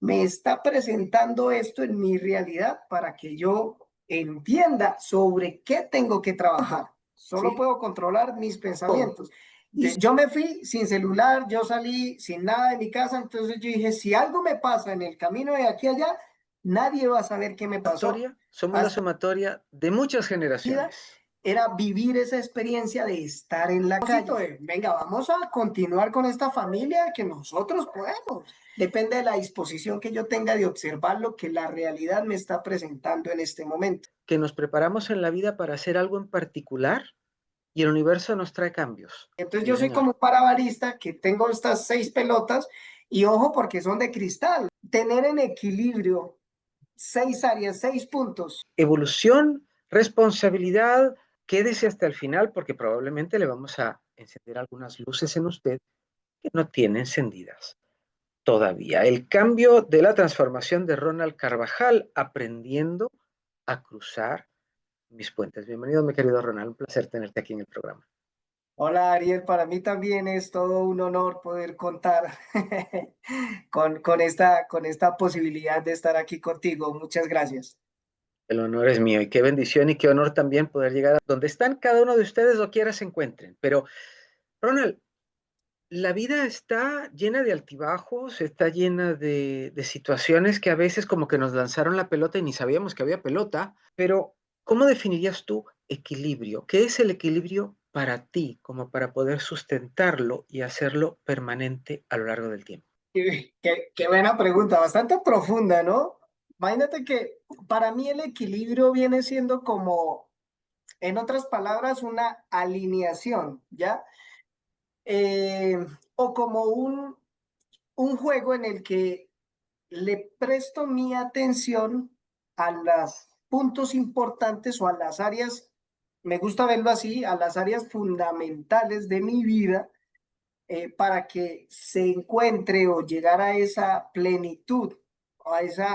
me está presentando esto en mi realidad para que yo entienda sobre qué tengo que trabajar. Solo Sí. puedo controlar mis pensamientos. Y yo me fui sin celular, yo salí sin nada de mi casa, entonces yo dije, si algo me pasa en el camino de aquí a allá, nadie va a saber qué me pasó. Somos la Hasta sumatoria de muchas vida generaciones. era vivir esa experiencia de estar en la calle. Venga, vamos a continuar con esta familia que nosotros podemos. Depende de la disposición que yo tenga de observar lo que la realidad me está presentando en este momento. Que nos preparamos en la vida para hacer algo en particular y el universo nos trae cambios. Entonces Sí, yo soy señor. como un parabarista que tengo estas 6 pelotas y ojo porque son de cristal. Tener en equilibrio 6 áreas, 6 puntos. Evolución, responsabilidad, quédese hasta el final porque probablemente le vamos a encender algunas luces en usted que no tiene encendidas todavía. El cambio de la transformación de Ronald Carvajal, aprendiendo a cruzar mis puentes. Bienvenido, mi querido Ronald. Un placer tenerte aquí en el programa. Hola Ariel, para mí también es todo un honor poder contar con esta posibilidad de estar aquí contigo. Muchas gracias. El honor es mío y qué bendición y qué honor también poder llegar a donde están cada uno de ustedes o quiera se encuentren. Pero, Ronald, la vida está llena de altibajos, está llena de situaciones que a veces como que nos lanzaron la pelota y ni sabíamos que había pelota, pero ¿cómo definirías tú equilibrio? ¿Qué es el equilibrio para ti como para poder sustentarlo y hacerlo permanente a lo largo del tiempo? Qué buena pregunta, bastante profunda, ¿no? Imagínate que para mí el equilibrio viene siendo como, en otras palabras, una alineación, ¿ya? Eh, o como un juego en el que le presto mi atención a los puntos importantes o a las áreas, me gusta verlo así, a las áreas fundamentales de mi vida para que se encuentre o llegar a esa plenitud o a ese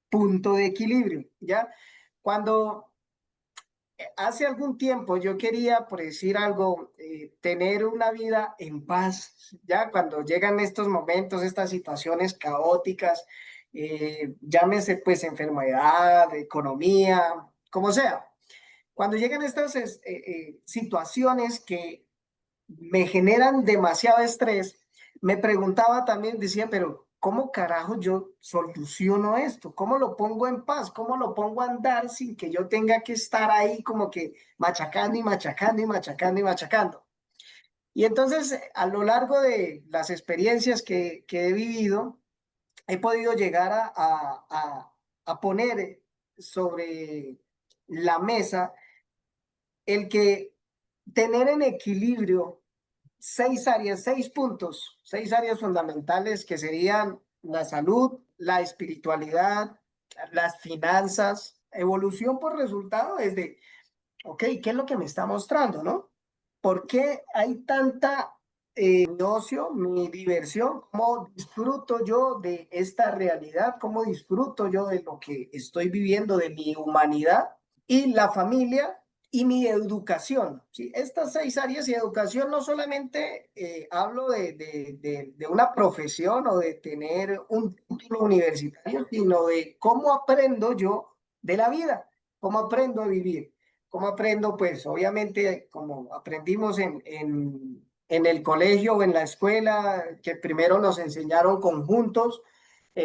punto de equilibrio, ¿ya? Cuando hace algún tiempo yo quería, por decir algo, tener una vida en paz, ya cuando llegan estos momentos, estas situaciones caóticas, llámese pues enfermedad, economía, como sea, cuando llegan estas situaciones que me generan demasiado estrés, me preguntaba también, decía, pero ¿cómo carajo yo soluciono esto? ¿Cómo lo pongo en paz? ¿Cómo lo pongo a andar sin que yo tenga que estar ahí como que machacando y machacando y machacando y machacando? Y entonces, a lo largo de las experiencias que he vivido, he podido llegar a poner sobre la mesa el que tener en equilibrio 6 áreas, 6 puntos, 6 áreas fundamentales que serían la salud, la espiritualidad, las finanzas, evolución por resultado es de, ok, ¿qué es lo que me está mostrando, no? ¿Por qué hay tanta mi ocio, mi diversión? ¿Cómo disfruto yo de esta realidad? ¿Cómo disfruto yo de lo que estoy viviendo, de mi humanidad? Y la familia y mi educación. ¿Sí? Estas 6 áreas y educación no solamente hablo de una profesión o de tener un título universitario, sino de cómo aprendo yo de la vida, cómo aprendo a vivir. ¿Cómo aprendo? Pues obviamente como aprendimos en el colegio o en la escuela, que primero nos enseñaron conjuntos.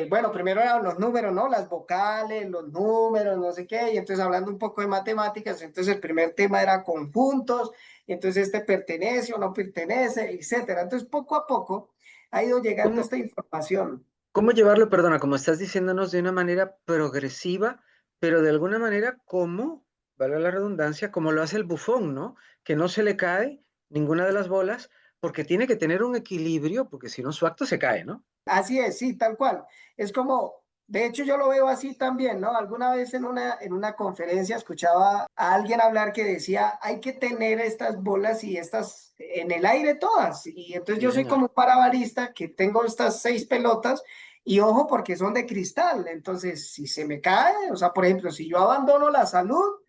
Bueno, primero eran los números, ¿no? Las vocales, los números, no sé qué, y entonces hablando un poco de matemáticas, entonces el primer tema era conjuntos, y entonces este pertenece o no pertenece, etcétera. Entonces poco a poco ha ido llegando ¿Cómo, esta información. cómo llevarlo, perdona, como estás diciéndonos de una manera progresiva, pero de alguna manera como, vale la redundancia, como lo hace el bufón, ¿no? Que no se le cae ninguna de las bolas porque tiene que tener un equilibrio, porque si no su acto se cae, ¿no? Así es, sí, tal cual. Es como, de hecho yo lo veo así también, ¿no? Alguna vez en una conferencia escuchaba a alguien hablar que decía, hay que tener estas bolas y estas en el aire todas. Y entonces Sí, yo soy señor. como un parabarista que tengo estas 6 pelotas y ojo porque son de cristal. Entonces, si se me cae, o sea, por ejemplo, si yo abandono la salud,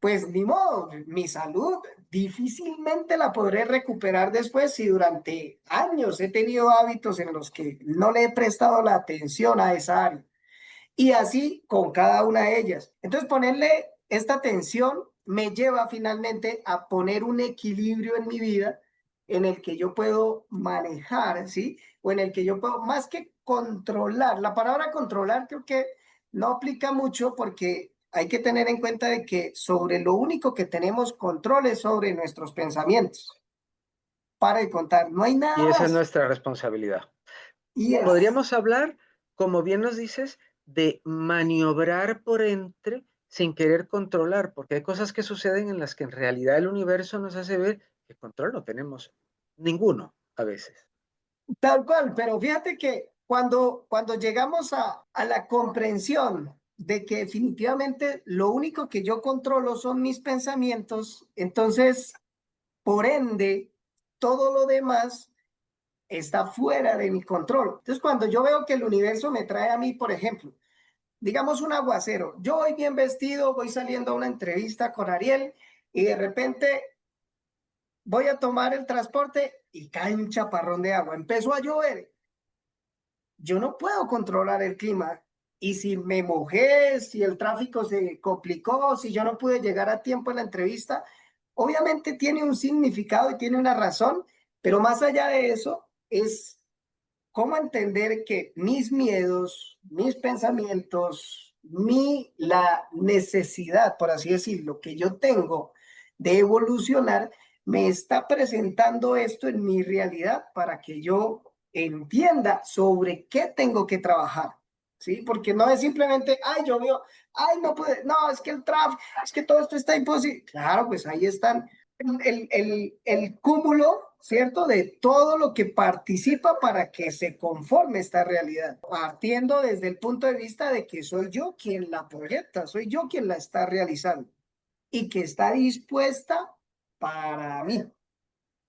pues ni modo, mi salud difícilmente la podré recuperar después si durante años he tenido hábitos en los que no le he prestado la atención a esa área. Y así con cada una de ellas. Entonces, ponerle esta atención me lleva finalmente a poner un equilibrio en mi vida en el que yo puedo manejar, ¿sí? O en el que yo puedo, más que controlar, la palabra controlar creo que no aplica mucho porque hay que tener en cuenta de que sobre lo único que tenemos control es sobre nuestros pensamientos. Para de contar, no hay Y nada esa es más. nuestra responsabilidad. Y es, Podríamos hablar, como bien nos dices, de maniobrar por entre sin querer controlar, porque hay cosas que suceden en las que en realidad el universo nos hace ver que control no tenemos ninguno a veces. tal cual, pero fíjate que cuando llegamos a la comprensión de que definitivamente lo único que yo controlo son mis pensamientos, entonces, por ende, todo lo demás está fuera de mi control. Entonces, cuando yo veo que el universo me trae a mí, por ejemplo, digamos un aguacero, yo voy bien vestido, voy saliendo a una entrevista con Ariel y de repente voy a tomar el transporte y cae un chaparrón de agua, empezó a llover. Yo no puedo controlar el clima. Y si me mojé, si el tráfico se complicó, si yo no pude llegar a tiempo en la entrevista, obviamente tiene un significado y tiene una razón, pero más allá de eso es cómo entender que mis miedos, mis pensamientos, la necesidad, por así decirlo, que yo tengo de evolucionar, me está presentando esto en mi realidad para que yo entienda sobre qué tengo que trabajar. ¿Sí? Porque no es simplemente, ay, yo veo, ay, no puede, no, es que el tráfico, es que todo esto está imposible. Claro, pues ahí están el cúmulo, ¿cierto? De todo lo que participa para que se conforme esta realidad, partiendo desde el punto de vista de que soy yo quien la proyecta, soy yo quien la está realizando y que está dispuesta para mí,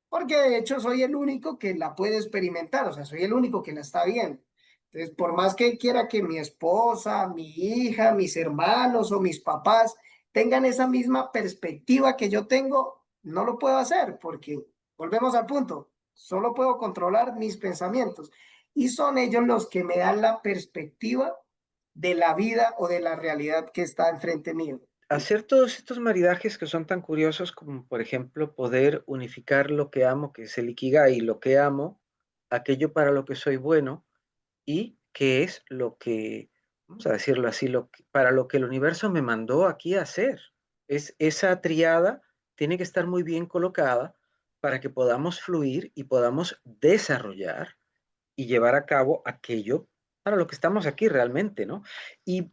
porque de hecho soy el único que la puede experimentar, o sea, soy el único que la está viendo. Entonces, por más que quiera que mi esposa, mi hija, mis hermanos o mis papás tengan esa misma perspectiva que yo tengo, no lo puedo hacer porque, volvemos al punto, solo puedo controlar mis pensamientos y son ellos los que me dan la perspectiva de la vida o de la realidad que está enfrente mío. Hacer todos estos maridajes que son tan curiosos como, por ejemplo, poder unificar lo que amo, que es el Ikigai, lo que amo, aquello para lo que soy bueno y que es lo que, vamos a decirlo así, para lo que el universo me mandó aquí a hacer. Es esa triada tiene que estar muy bien colocada para que podamos fluir y podamos desarrollar y llevar a cabo aquello para lo que estamos aquí realmente, ¿no? Y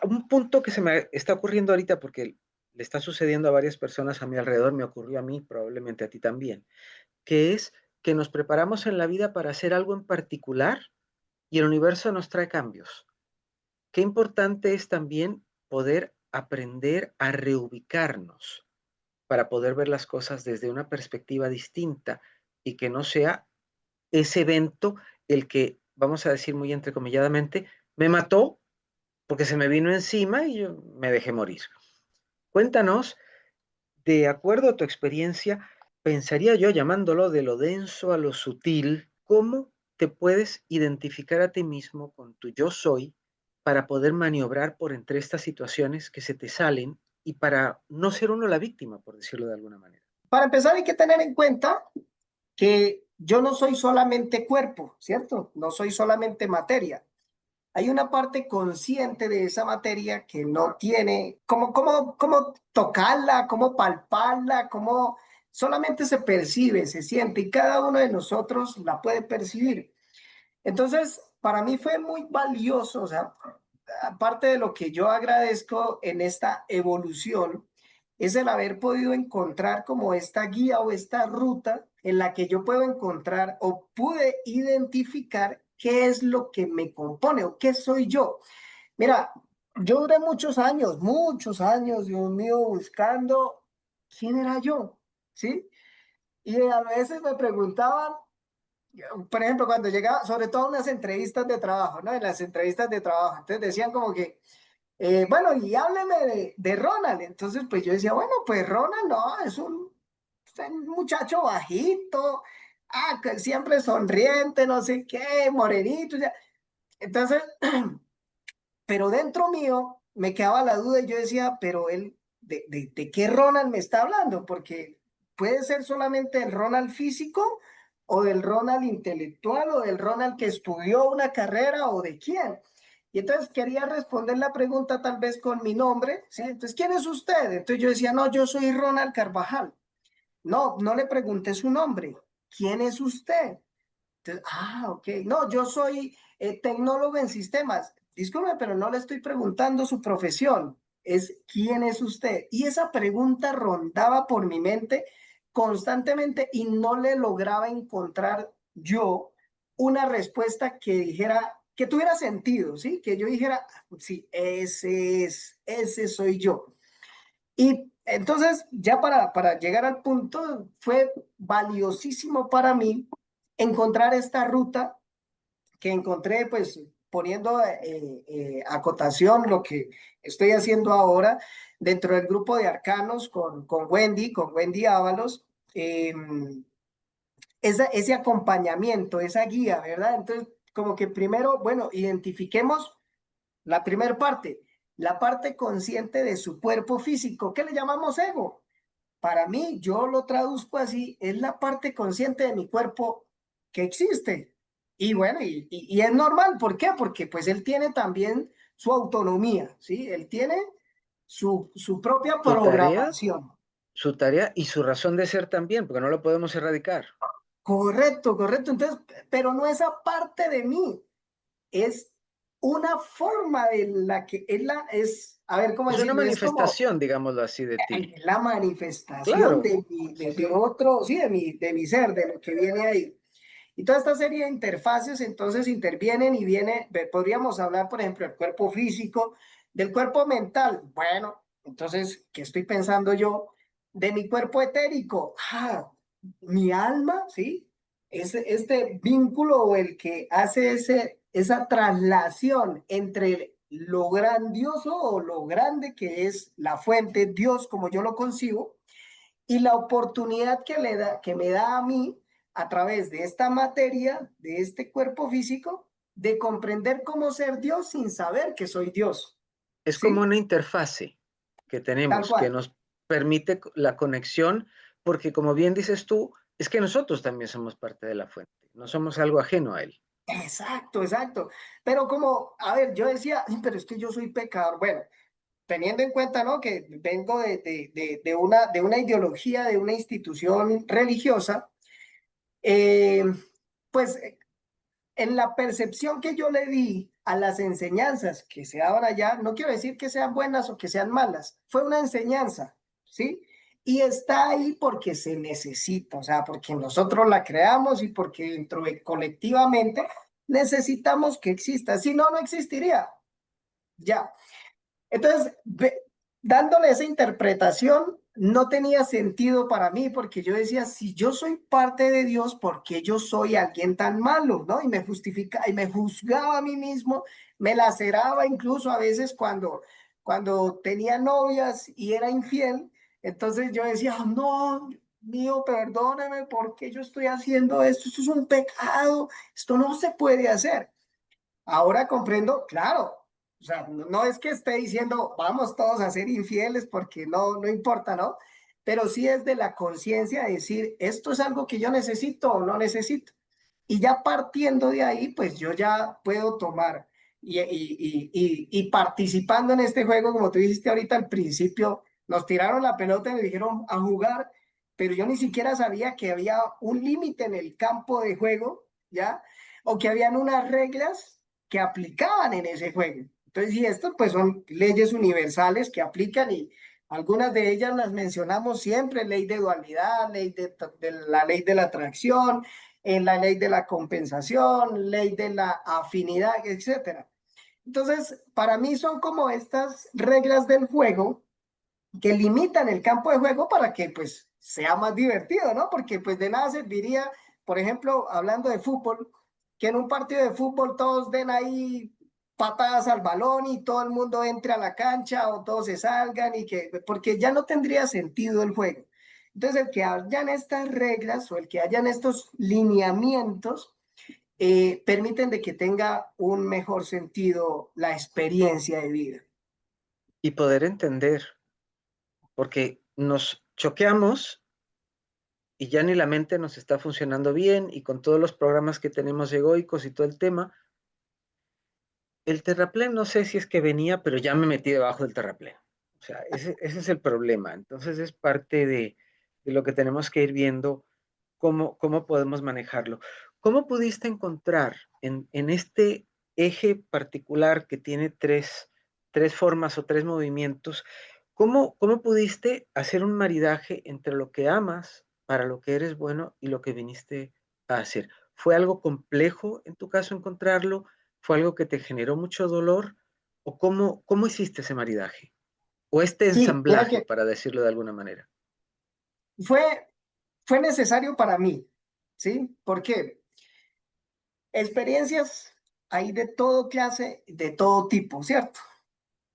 un punto que se me está ocurriendo ahorita porque le está sucediendo a varias personas a mi alrededor, me ocurrió a mí, probablemente a ti también, que es que nos preparamos en la vida para hacer algo en particular y el universo nos trae cambios. Qué importante es también poder aprender a reubicarnos para poder ver las cosas desde una perspectiva distinta y que no sea ese evento el que, vamos a decir muy entrecomilladamente, me mató porque se me vino encima y yo me dejé morir. Cuéntanos, de acuerdo a tu experiencia, pensaría yo llamándolo de lo denso a lo sutil, ¿cómo te puedes identificar a ti mismo con tu yo soy para poder maniobrar por entre estas situaciones que se te salen y para no ser uno la víctima, por decirlo de alguna manera? Para empezar, hay que tener en cuenta que yo no soy solamente cuerpo, ¿cierto? No soy solamente materia. Hay una parte consciente de esa materia que no tiene cómo tocarla, cómo palparla, cómo solamente se percibe, se siente y cada uno de nosotros la puede percibir. Entonces, para mí fue muy valioso, o sea, aparte de lo que yo agradezco en esta evolución, es el haber podido encontrar como esta guía o esta ruta en la que yo puedo encontrar o pude identificar qué es lo que me compone o qué soy yo. Mira, yo duré muchos años, Dios mío, buscando quién era yo, ¿sí? Y a veces me preguntaban, por ejemplo, cuando llegaba, sobre todo en las entrevistas de trabajo, ¿no? En las entrevistas de trabajo, entonces decían como que, bueno, y hábleme de Ronald. Entonces, pues yo decía, bueno, pues Ronald no, es un muchacho bajito, que siempre sonriente, no sé qué, morenito. Ya. Entonces, pero dentro mío me quedaba la duda y yo decía, pero él, ¿de qué Ronald me está hablando? Porque puede ser solamente el Ronald físico o del Ronald intelectual o del Ronald que estudió una carrera o de quién. Y entonces quería responder la pregunta tal vez con mi nombre, ¿sí? Entonces, ¿quién es usted? Entonces yo decía, no, yo soy Ronald Carvajal. No, no le pregunté su nombre. ¿Quién es usted? Entonces, ok. No, yo soy tecnólogo en sistemas. Disculpe, pero no le estoy preguntando su profesión. Es quién es usted. Y esa pregunta rondaba por mi mente constantemente y no le lograba encontrar yo una respuesta que dijera, que tuviera sentido, ¿sí? Que yo dijera, sí, ese soy yo. Y entonces, ya para llegar al punto, fue valiosísimo para mí encontrar esta ruta que encontré, pues poniendo acotación lo que estoy haciendo ahora dentro del grupo de arcanos con Wendy Ábalos, eh, ese acompañamiento, esa guía, ¿verdad? Entonces, como que primero, bueno, identifiquemos la primera parte, la parte consciente de su cuerpo físico, ¿qué le llamamos ego? Para mí, yo lo traduzco así, es la parte consciente de mi cuerpo que existe. Y bueno, y es normal, ¿por qué? Porque pues él tiene también su autonomía, ¿sí? Él tiene su propia Su tarea, programación. su tarea y su razón de ser también, porque no lo podemos erradicar. Correcto, correcto. Entonces, pero no esa parte de mí, es una forma de la que a ver, ¿cómo Es una decirlo? Es como manifestación, digámoslo así, de ti. la manifestación Claro, de, sí, de sí. otro, sí, de mi ser, de lo que viene ahí. Y toda esta serie de interfaces entonces intervienen y viene, podríamos hablar, por ejemplo, del cuerpo físico, del cuerpo mental. Bueno, entonces, ¿qué estoy pensando yo? De mi cuerpo etérico. Mi alma, ¿sí? Este vínculo o el que hace esa traslación entre lo grandioso o lo grande que es la fuente, Dios, como yo lo concibo, y la oportunidad que me da a mí a través de esta materia, de este cuerpo físico, de comprender cómo ser Dios sin saber que soy Dios. Es como ¿Sí? una interfase que Tal tenemos, que cual. nos permite la conexión, porque como bien dices tú, es que nosotros también somos parte de la fuente, no somos algo ajeno a él. Exacto, exacto. Pero como, a ver, yo decía, "Ay, pero es que yo soy pecador". Bueno, teniendo en cuenta, ¿no? Que vengo de una ideología, de una institución religiosa, eh, pues en la percepción que yo le di a las enseñanzas que se daban allá, no quiero decir que sean buenas o que sean malas, fue una enseñanza, ¿sí? Y está ahí porque se necesita, o sea, porque nosotros la creamos y porque dentro de colectivamente necesitamos que exista, si no, no existiría, ya. Entonces, dándole esa interpretación, no tenía sentido para mí, porque yo decía, si yo soy parte de Dios, ¿por qué yo soy alguien tan malo? ¿No? Y me justifica, y me juzgaba a mí mismo, me laceraba incluso a veces cuando tenía novias y era infiel. Entonces yo decía, no, mío, perdóname, ¿por qué yo estoy haciendo esto? Esto es un pecado, esto no se puede hacer. Ahora comprendo, claro, o sea, no es que esté diciendo vamos todos a ser infieles porque no importa, ¿no? Pero sí es de la conciencia decir, esto es algo que yo necesito o no necesito. Y ya partiendo de ahí, pues yo ya puedo tomar y participando en este juego, como tú dijiste ahorita al principio, nos tiraron la pelota y me dijeron a jugar, pero yo ni siquiera sabía que había un límite en el campo de juego, ¿ya? O que habían unas reglas que aplicaban en ese juego. Entonces, y estas pues son leyes universales que aplican y algunas de ellas las mencionamos siempre, ley de dualidad, de la ley de la atracción, en la ley de la compensación, ley de la afinidad, etcétera. Entonces, para mí son como estas reglas del juego que limitan el campo de juego para que pues sea más divertido, ¿no? Porque pues de nada serviría, por ejemplo, hablando de fútbol, que en un partido de fútbol todos den ahí patadas al balón y todo el mundo entre a la cancha o todos se salgan porque ya no tendría sentido el juego. Entonces, el que hayan estas reglas o el que hayan estos lineamientos permiten de que tenga un mejor sentido la experiencia de vida. Y poder entender, porque nos choqueamos y ya ni la mente nos está funcionando bien y con todos los programas que tenemos egoicos y todo el tema, el terraplén no sé si es que venía, pero ya me metí debajo del terraplén. O sea, ese es el problema. Entonces es parte de lo que tenemos que ir viendo cómo podemos manejarlo. ¿Cómo pudiste encontrar en este eje particular que tiene tres formas o tres movimientos, cómo pudiste hacer un maridaje entre lo que amas, para lo que eres bueno y lo que viniste a hacer? ¿Fue algo complejo en tu caso encontrarlo? ¿Fue algo que te generó mucho dolor? ¿O cómo hiciste ese maridaje? O este Sí, mira ensamblaje, que para decirlo de alguna manera. fue, fue necesario para mí, ¿sí? ¿Por qué? Experiencias hay de todo clase, de todo tipo, ¿cierto?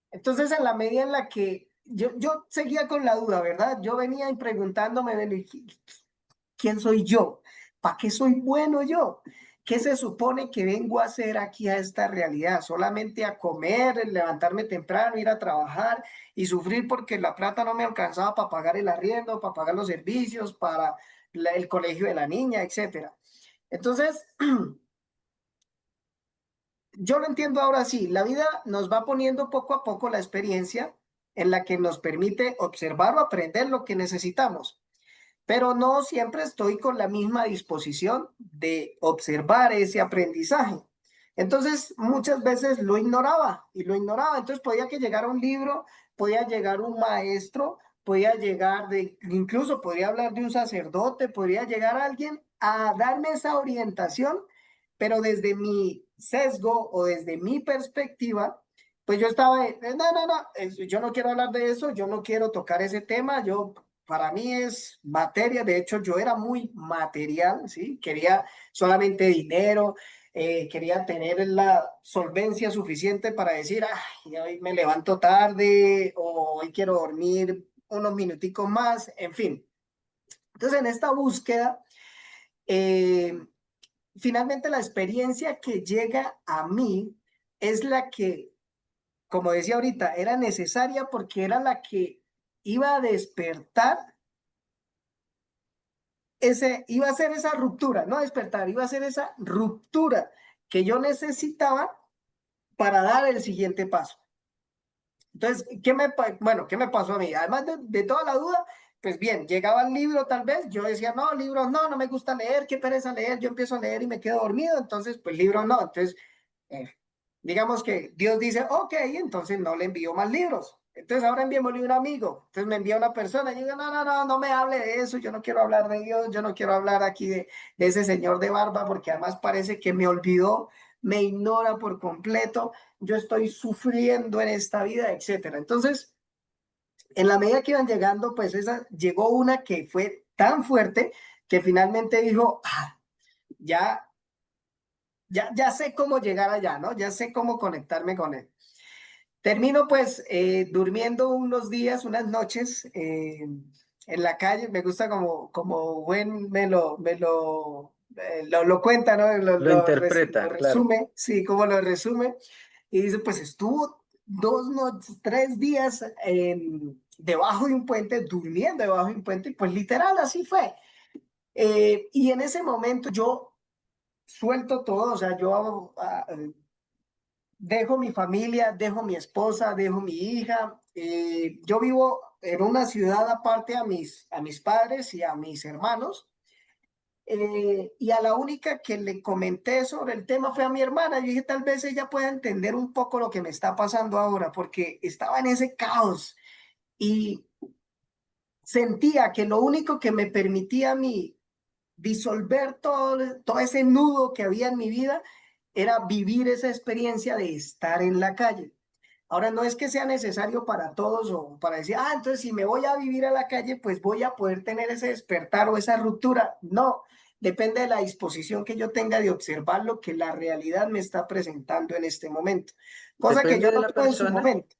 Entonces, en la medida en la que yo seguía con la duda, ¿verdad? Yo venía y preguntándome, bueno, ¿quién soy yo? ¿Para qué soy bueno yo? ¿Qué se supone que vengo a hacer aquí a esta realidad? Solamente a comer, levantarme temprano, ir a trabajar y sufrir porque la plata no me alcanzaba para pagar el arriendo, para pagar los servicios, para el colegio de la niña, etcétera. Entonces, yo lo entiendo ahora sí, la vida nos va poniendo poco a poco la experiencia en la que nos permite observar o aprender lo que necesitamos, pero no siempre estoy con la misma disposición de observar ese aprendizaje. Entonces, muchas veces lo ignoraba y lo ignoraba. Entonces, podía que llegara un libro, podía llegar un maestro, podía llegar incluso podría hablar de un sacerdote, podría llegar alguien a darme esa orientación, pero desde mi sesgo o desde mi perspectiva, pues yo estaba, yo no quiero hablar de eso, yo no quiero tocar ese tema, para mí es materia, de hecho yo era muy material, ¿sí? Quería solamente dinero, quería tener la solvencia suficiente para decir, ay, hoy me levanto tarde o hoy quiero dormir unos minuticos más, en fin. Entonces en esta búsqueda, eh, finalmente la experiencia que llega a mí es la que, como decía ahorita, era necesaria porque era la que iba a despertar iba a ser esa ruptura, no despertar, iba a ser esa ruptura que yo necesitaba para dar el siguiente paso. Entonces, ¿qué me pasó a mí? Además de toda la duda, pues bien, llegaba el libro tal vez, yo decía, no, libros no, no me gusta leer, qué pereza leer, yo empiezo a leer y me quedo dormido, entonces, pues libro no. Entonces, eh, digamos que Dios dice, ok, entonces no le envío más libros. Entonces ahora enviémosle un amigo. Entonces me envía una persona y yo digo, no me hable de eso, yo no quiero hablar de Dios, yo no quiero hablar aquí de ese señor de barba, porque además parece que me olvidó, me ignora por completo, yo estoy sufriendo en esta vida, etcétera. Entonces, en la medida que iban llegando, pues llegó una que fue tan fuerte que finalmente dijo, ya, ya sé cómo llegar allá, ¿no? Ya sé cómo conectarme con él. Termino pues durmiendo unos días, unas noches en la calle. Me gusta como buen lo cuenta, ¿no? Lo Lo interpreta, claro. resume, sí, como lo resume. Y dice, pues estuvo 2 noches, 3 días debajo de un puente, durmiendo debajo de un puente, y pues literal así fue. Y en ese momento yo suelto todo, o sea, yo dejo mi familia, dejo mi esposa, dejo mi hija. Yo vivo en una ciudad aparte a mis padres y a mis hermanos. Y a la única que le comenté sobre el tema fue a mi hermana. Yo dije, tal vez ella pueda entender un poco lo que me está pasando ahora, porque estaba en ese caos y sentía que lo único que me permitía a mí disolver todo ese nudo que había en mi vida era vivir esa experiencia de estar en la calle. Ahora, no es que sea necesario para todos o para decir, entonces si me voy a vivir a la calle, pues voy a poder tener ese despertar o esa ruptura. No, depende de la disposición que yo tenga de observar lo que la realidad me está presentando en este momento, cosa que yo Depende de no la tuve en su persona, momento.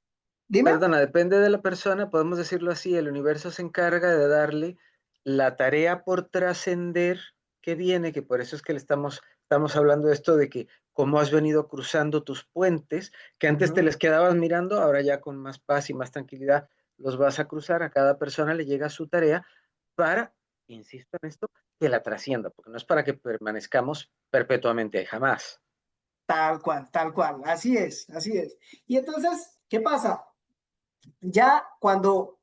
Dime. perdona, depende de la persona, podemos decirlo así, el universo se encarga de darle la tarea por trascender que viene, que por eso es que estamos hablando de esto de que cómo has venido cruzando tus puentes, que antes te Ujú. les quedabas mirando, ahora ya con más paz y más tranquilidad los vas a cruzar, a cada persona le llega su tarea para, insisto en esto, que la trascienda, porque no es para que permanezcamos perpetuamente, jamás. Tal cual, así es, así es. Y entonces, ¿qué pasa? Ya cuando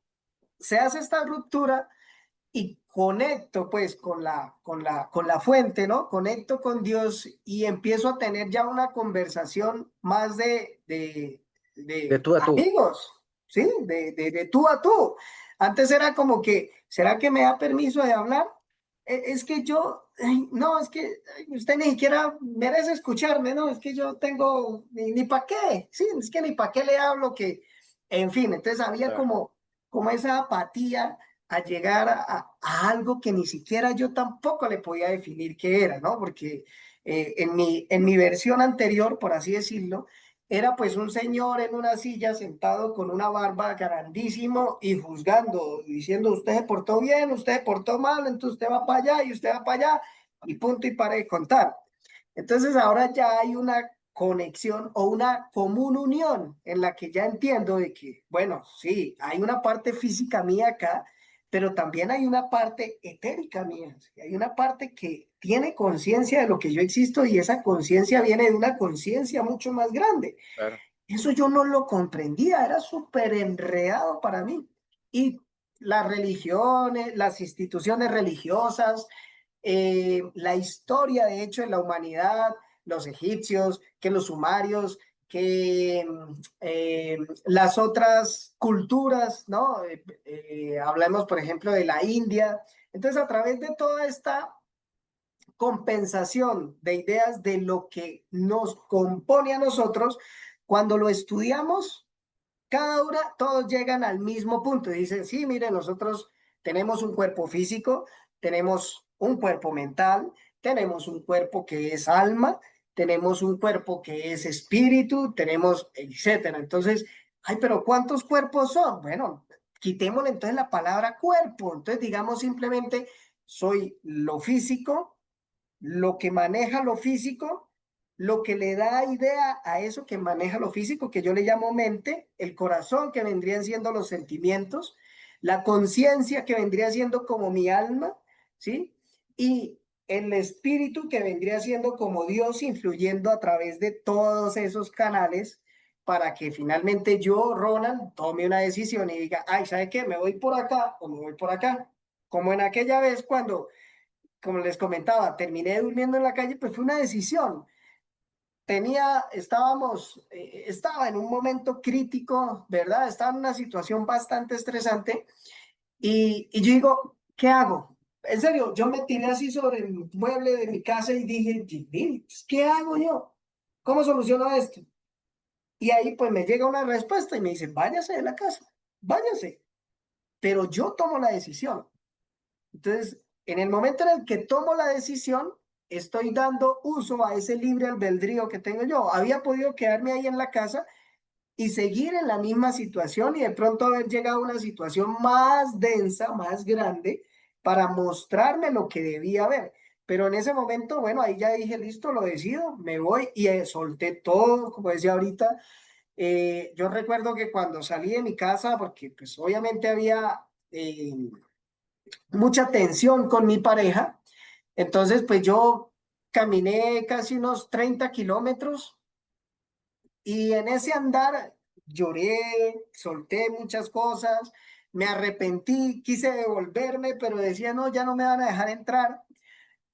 se hace esta ruptura y conecto pues con la fuente, ¿no? Conecto con Dios y empiezo a tener ya una conversación más De de tú a tú. amigos, ¿sí? De tú a tú. Antes era como que, ¿será que me da permiso de hablar? Es que yo, ay, no, es que ay, usted ni siquiera merece escucharme, ¿no? Es que yo tengo, ni para qué, sí, es que ni para qué le hablo, que, en fin, entonces había Claro, como esa apatía a llegar a algo que ni siquiera yo tampoco le podía definir qué era, ¿no? Porque en mi versión anterior, por así decirlo, era pues un señor en una silla sentado con una barba grandísimo y juzgando, diciendo usted se portó bien, usted se portó mal, entonces usted va para allá y usted va para allá y punto y para de contar. Entonces ahora ya hay una conexión o una común unión en la que ya entiendo de que, bueno, sí, hay una parte física mía acá, pero también hay una parte etérica mía, ¿sí? Hay una parte que tiene conciencia de lo que yo existo y esa conciencia viene de una conciencia mucho más grande. claro. Eso yo no lo comprendía, era súper enredado para mí. Y las religiones, las instituciones religiosas, la historia, de hecho, de la humanidad, los egipcios, que los sumarios, que las otras culturas, ¿no? Hablamos, por ejemplo, de la India. Entonces, a través de toda esta compensación de ideas de lo que nos compone a nosotros, cuando lo estudiamos, cada una, todos llegan al mismo punto y dicen, sí, mire, nosotros tenemos un cuerpo físico, tenemos un cuerpo mental, tenemos un cuerpo que es alma, tenemos un cuerpo que es espíritu, tenemos, etcétera. Entonces, ay, pero ¿cuántos cuerpos son? Bueno, quitémosle entonces la palabra cuerpo. Entonces, digamos simplemente, soy lo físico, lo que maneja lo físico, lo que le da idea a eso que maneja lo físico, que yo le llamo mente, el corazón, que vendrían siendo los sentimientos, la conciencia, que vendría siendo como mi alma, ¿sí? Y el espíritu, que vendría siendo como Dios influyendo a través de todos esos canales para que finalmente yo, Ronald, tome una decisión y diga, ay, ¿sabe qué? ¿Me voy por acá o me voy por acá? Como en aquella vez cuando, como les comentaba, terminé durmiendo en la calle, pues fue una decisión. Estaba en un momento crítico, ¿verdad? Estaba en una situación bastante estresante y yo digo, ¿qué hago? En serio, yo me tiré así sobre el mueble de mi casa y dije, "Jimmy, pues, ¿qué hago yo? ¿Cómo soluciono esto?" Y ahí pues me llega una respuesta y me dice, váyase de la casa, váyase, pero yo tomo la decisión. Entonces, en el momento en el que tomo la decisión, estoy dando uso a ese libre albedrío que tengo yo. Había podido quedarme ahí en la casa y seguir en la misma situación y de pronto haber llegado a una situación más densa, más grande, para mostrarme lo que debía haber. Pero en ese momento, bueno, ahí ya dije, listo, lo decido, me voy y solté todo, como decía ahorita. Yo recuerdo que cuando salí de mi casa, porque pues obviamente había mucha tensión con mi pareja, entonces pues yo caminé casi unos 30 kilómetros y en ese andar lloré, solté muchas cosas, me arrepentí, quise devolverme, pero decía, no, ya no me van a dejar entrar.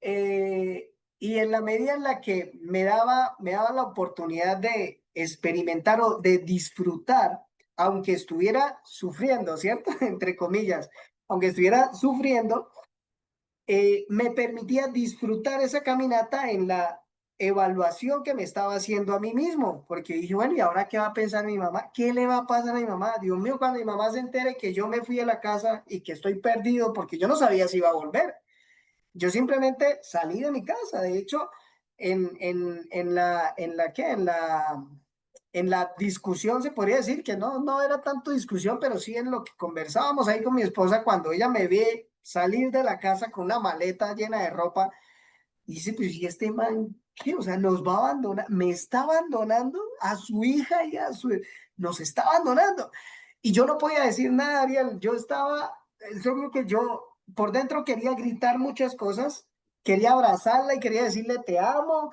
Y en la medida en la que me daba la oportunidad de experimentar o de disfrutar, aunque estuviera sufriendo, ¿cierto? Entre comillas, aunque estuviera sufriendo, me permitía disfrutar esa caminata en la evaluación que me estaba haciendo a mí mismo, porque dije, bueno, ¿y ahora qué va a pensar mi mamá? ¿Qué le va a pasar a mi mamá? Dios mío, cuando mi mamá se entere que yo me fui a la casa y que estoy perdido porque yo no sabía si iba a volver. Yo simplemente salí de mi casa. De hecho, ¿qué? En la discusión se podría decir que no era tanto discusión, pero sí en lo que conversábamos ahí con mi esposa cuando ella me ve salir de la casa con una maleta llena de ropa y dice, pues, ¿y este man qué? O sea, nos va a abandonar, me está abandonando a su hija y nos está abandonando. Y yo no podía decir nada, Ariel. Yo creo que yo por dentro quería gritar muchas cosas, quería abrazarla y quería decirle, te amo,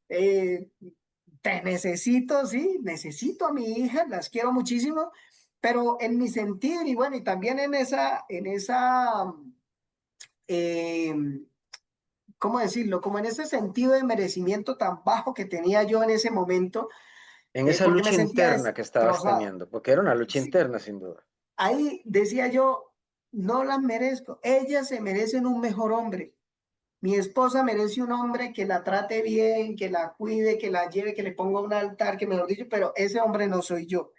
eh, te necesito, sí, necesito a mi hija, las quiero muchísimo, pero en mi sentir y bueno, y también eh, ¿cómo decirlo? Como en ese sentido de merecimiento tan bajo que tenía yo en ese momento, En esa porque me lucha sentía interna que estabas destrozado. teniendo, porque era una lucha Sí, interna sin duda. ahí decía yo, no las merezco, ellas se merecen un mejor hombre. Mi esposa merece un hombre que la trate bien, que la cuide, que la lleve, que le ponga un altar, que mejor dicho, pero ese hombre no soy yo.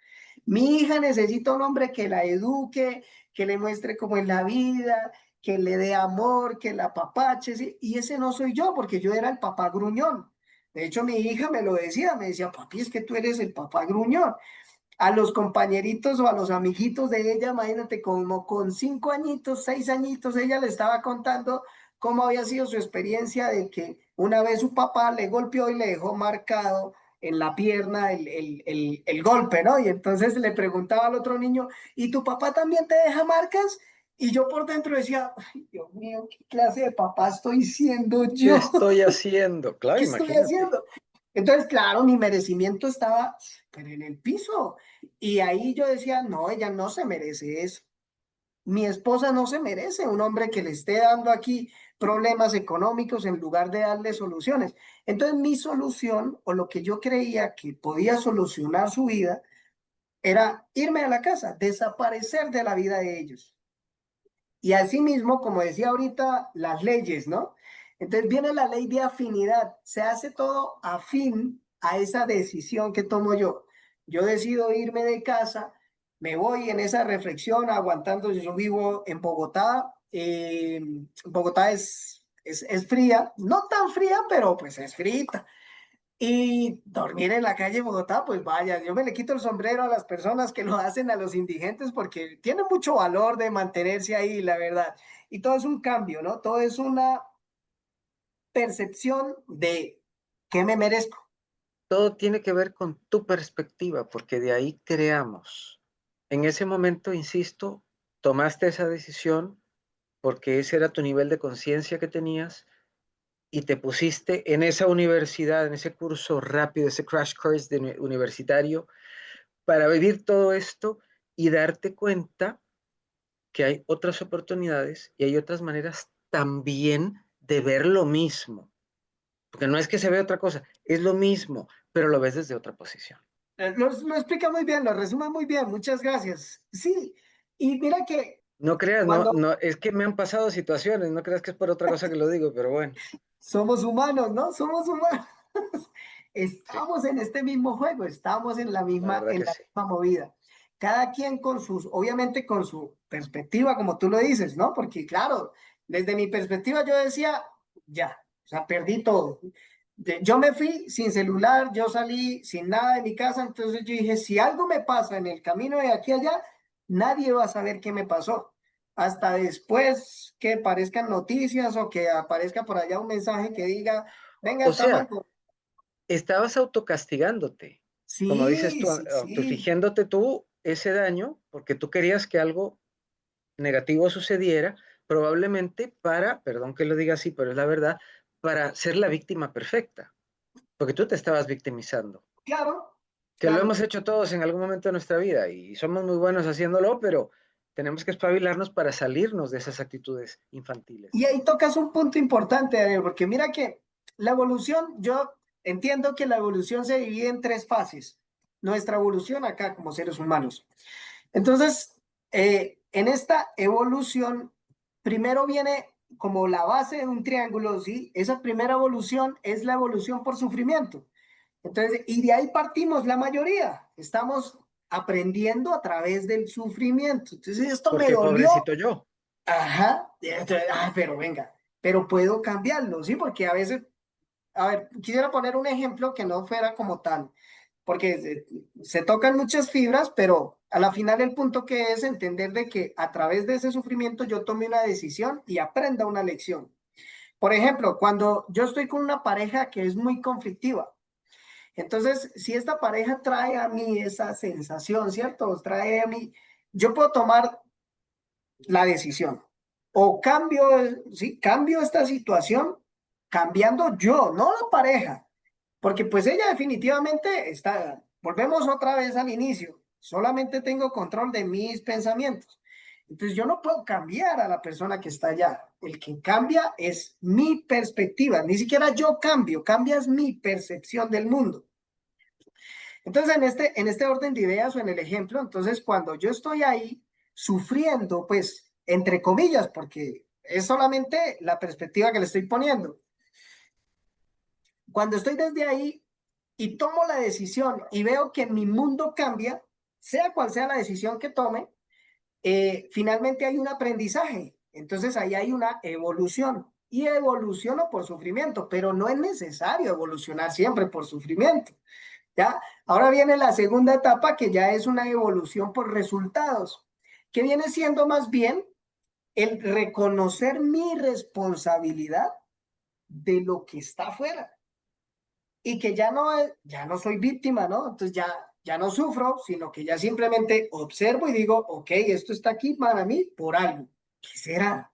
Mi hija necesita un hombre que la eduque, que le muestre cómo es la vida, que le dé amor, que la apapache, ¿sí? Y ese no soy yo, porque yo era el papá gruñón. De hecho, mi hija me lo decía, me decía, papi, es que tú eres el papá gruñón. A los compañeritos o a los amiguitos de ella, imagínate, como con 5 añitos, 6 añitos, ella le estaba contando cómo había sido su experiencia de que una vez su papá le golpeó y le dejó marcado en la pierna el golpe, ¿no? Y entonces le preguntaba al otro niño, ¿y tu papá también te deja marcas? Y yo por dentro decía, ay, Dios mío, ¿qué clase de papá estoy siendo ¿Qué yo? estoy haciendo? Claro, ¿Qué estoy imagínate. haciendo? Entonces, claro, mi merecimiento estaba pero en el piso. Y ahí yo decía, no, ella no se merece eso. Mi esposa no se merece un hombre que le esté dando aquí problemas económicos en lugar de darle soluciones. Entonces, mi solución o lo que yo creía que podía solucionar su vida era irme a la casa, desaparecer de la vida de ellos. Y asimismo, como decía ahorita, las leyes, ¿no? Entonces viene la ley de afinidad, se hace todo afín a esa decisión que tomo yo. Yo decido irme de casa, me voy en esa reflexión aguantando, yo vivo en Bogotá, Bogotá es fría, no tan fría, pero pues es fría. Y dormir en la calle de Bogotá, pues vaya, yo me le quito el sombrero a las personas que lo hacen, a los indigentes, porque tiene mucho valor de mantenerse ahí, la verdad. Y todo es un cambio, ¿no? Todo es una percepción de qué me merezco. Todo tiene que ver con tu perspectiva, porque de ahí creamos. En ese momento, insisto, tomaste esa decisión porque ese era tu nivel de conciencia que tenías y te pusiste en esa universidad, en ese curso rápido, ese crash course universitario, para vivir todo esto y darte cuenta que hay otras oportunidades y hay otras maneras también de ver lo mismo. Porque no es que se vea otra cosa, es lo mismo, pero lo ves desde otra posición. Lo explica muy bien, lo resume muy bien, muchas gracias. Sí, y mira que No creas, cuando es que me han pasado situaciones, no creas que es por otra cosa que lo digo, pero bueno, somos humanos, ¿no? Somos humanos. sí, Estamos en este mismo juego, estamos la verdad en que la sí. misma movida. Cada quien con sus, obviamente con su perspectiva, como tú lo dices, ¿no? Porque claro, desde mi perspectiva yo decía, ya, o sea, perdí todo. Yo me fui sin celular, yo salí sin nada de mi casa, entonces yo dije, si algo me pasa en el camino de aquí a allá, nadie va a saber qué me pasó. Hasta después que aparezcan noticias o que aparezca por allá un mensaje que diga, venga, O está sea, mal. estabas autocastigándote, como dices Sí, tú, sí, sí, autoinfligiéndote tú ese daño porque tú querías que algo negativo sucediera, probablemente para, perdón que lo diga así, pero es la verdad, para ser la víctima perfecta, porque tú te estabas victimizando. claro, Que lo claro. hemos hecho todos en algún momento de nuestra vida y somos muy buenos haciéndolo, pero tenemos que espabilarnos para salirnos de esas actitudes Y infantiles. ahí tocas un punto importante, Daniel, porque mira que la evolución, yo entiendo que la evolución se divide en tres fases. Nuestra evolución acá como seres humanos. Entonces, en esta evolución, primero viene como la base de un triángulo, ¿sí? Esa primera evolución es la evolución por sufrimiento. Entonces, y de ahí partimos la mayoría. Estamos aprendiendo a través del sufrimiento. Entonces, esto me Porque dolió. pobrecito yo. Ajá. Entonces, pero venga. pero puedo cambiarlo, ¿sí? Porque a veces, a ver, quisiera poner un ejemplo que no fuera como tal, porque se tocan muchas fibras, pero a la final el punto que es entender de que a través de ese sufrimiento yo tome una decisión y aprenda una lección. Por ejemplo, cuando yo estoy con una pareja que es muy conflictiva, entonces si esta pareja trae a mí esa sensación, ¿cierto? Trae a mí, yo puedo tomar la decisión. O cambio, sí, cambio esta situación cambiando yo, no la pareja, porque pues ella definitivamente está, volvemos otra vez al inicio, solamente tengo control de mis pensamientos. Entonces yo no puedo cambiar a la persona que está allá. El que cambia es mi perspectiva, ni siquiera yo cambio, cambias mi percepción del mundo. Entonces, en este orden de ideas o en el ejemplo, entonces cuando yo estoy ahí sufriendo, pues, entre comillas, porque es solamente la perspectiva que le estoy poniendo. Cuando estoy desde ahí y tomo la decisión y veo que mi mundo cambia, sea cual sea la decisión que tome, finalmente hay un aprendizaje. Entonces ahí hay una evolución. Y evoluciono por sufrimiento, pero no es necesario evolucionar siempre por sufrimiento. ¿Ya? Ahora viene la segunda etapa que ya es una evolución por resultados, que viene siendo más bien el reconocer mi responsabilidad de lo que está afuera y que ya no soy víctima, ¿no? Entonces ya no sufro, sino que ya simplemente observo y digo, ok, esto está aquí para mí por algo. ¿Qué será?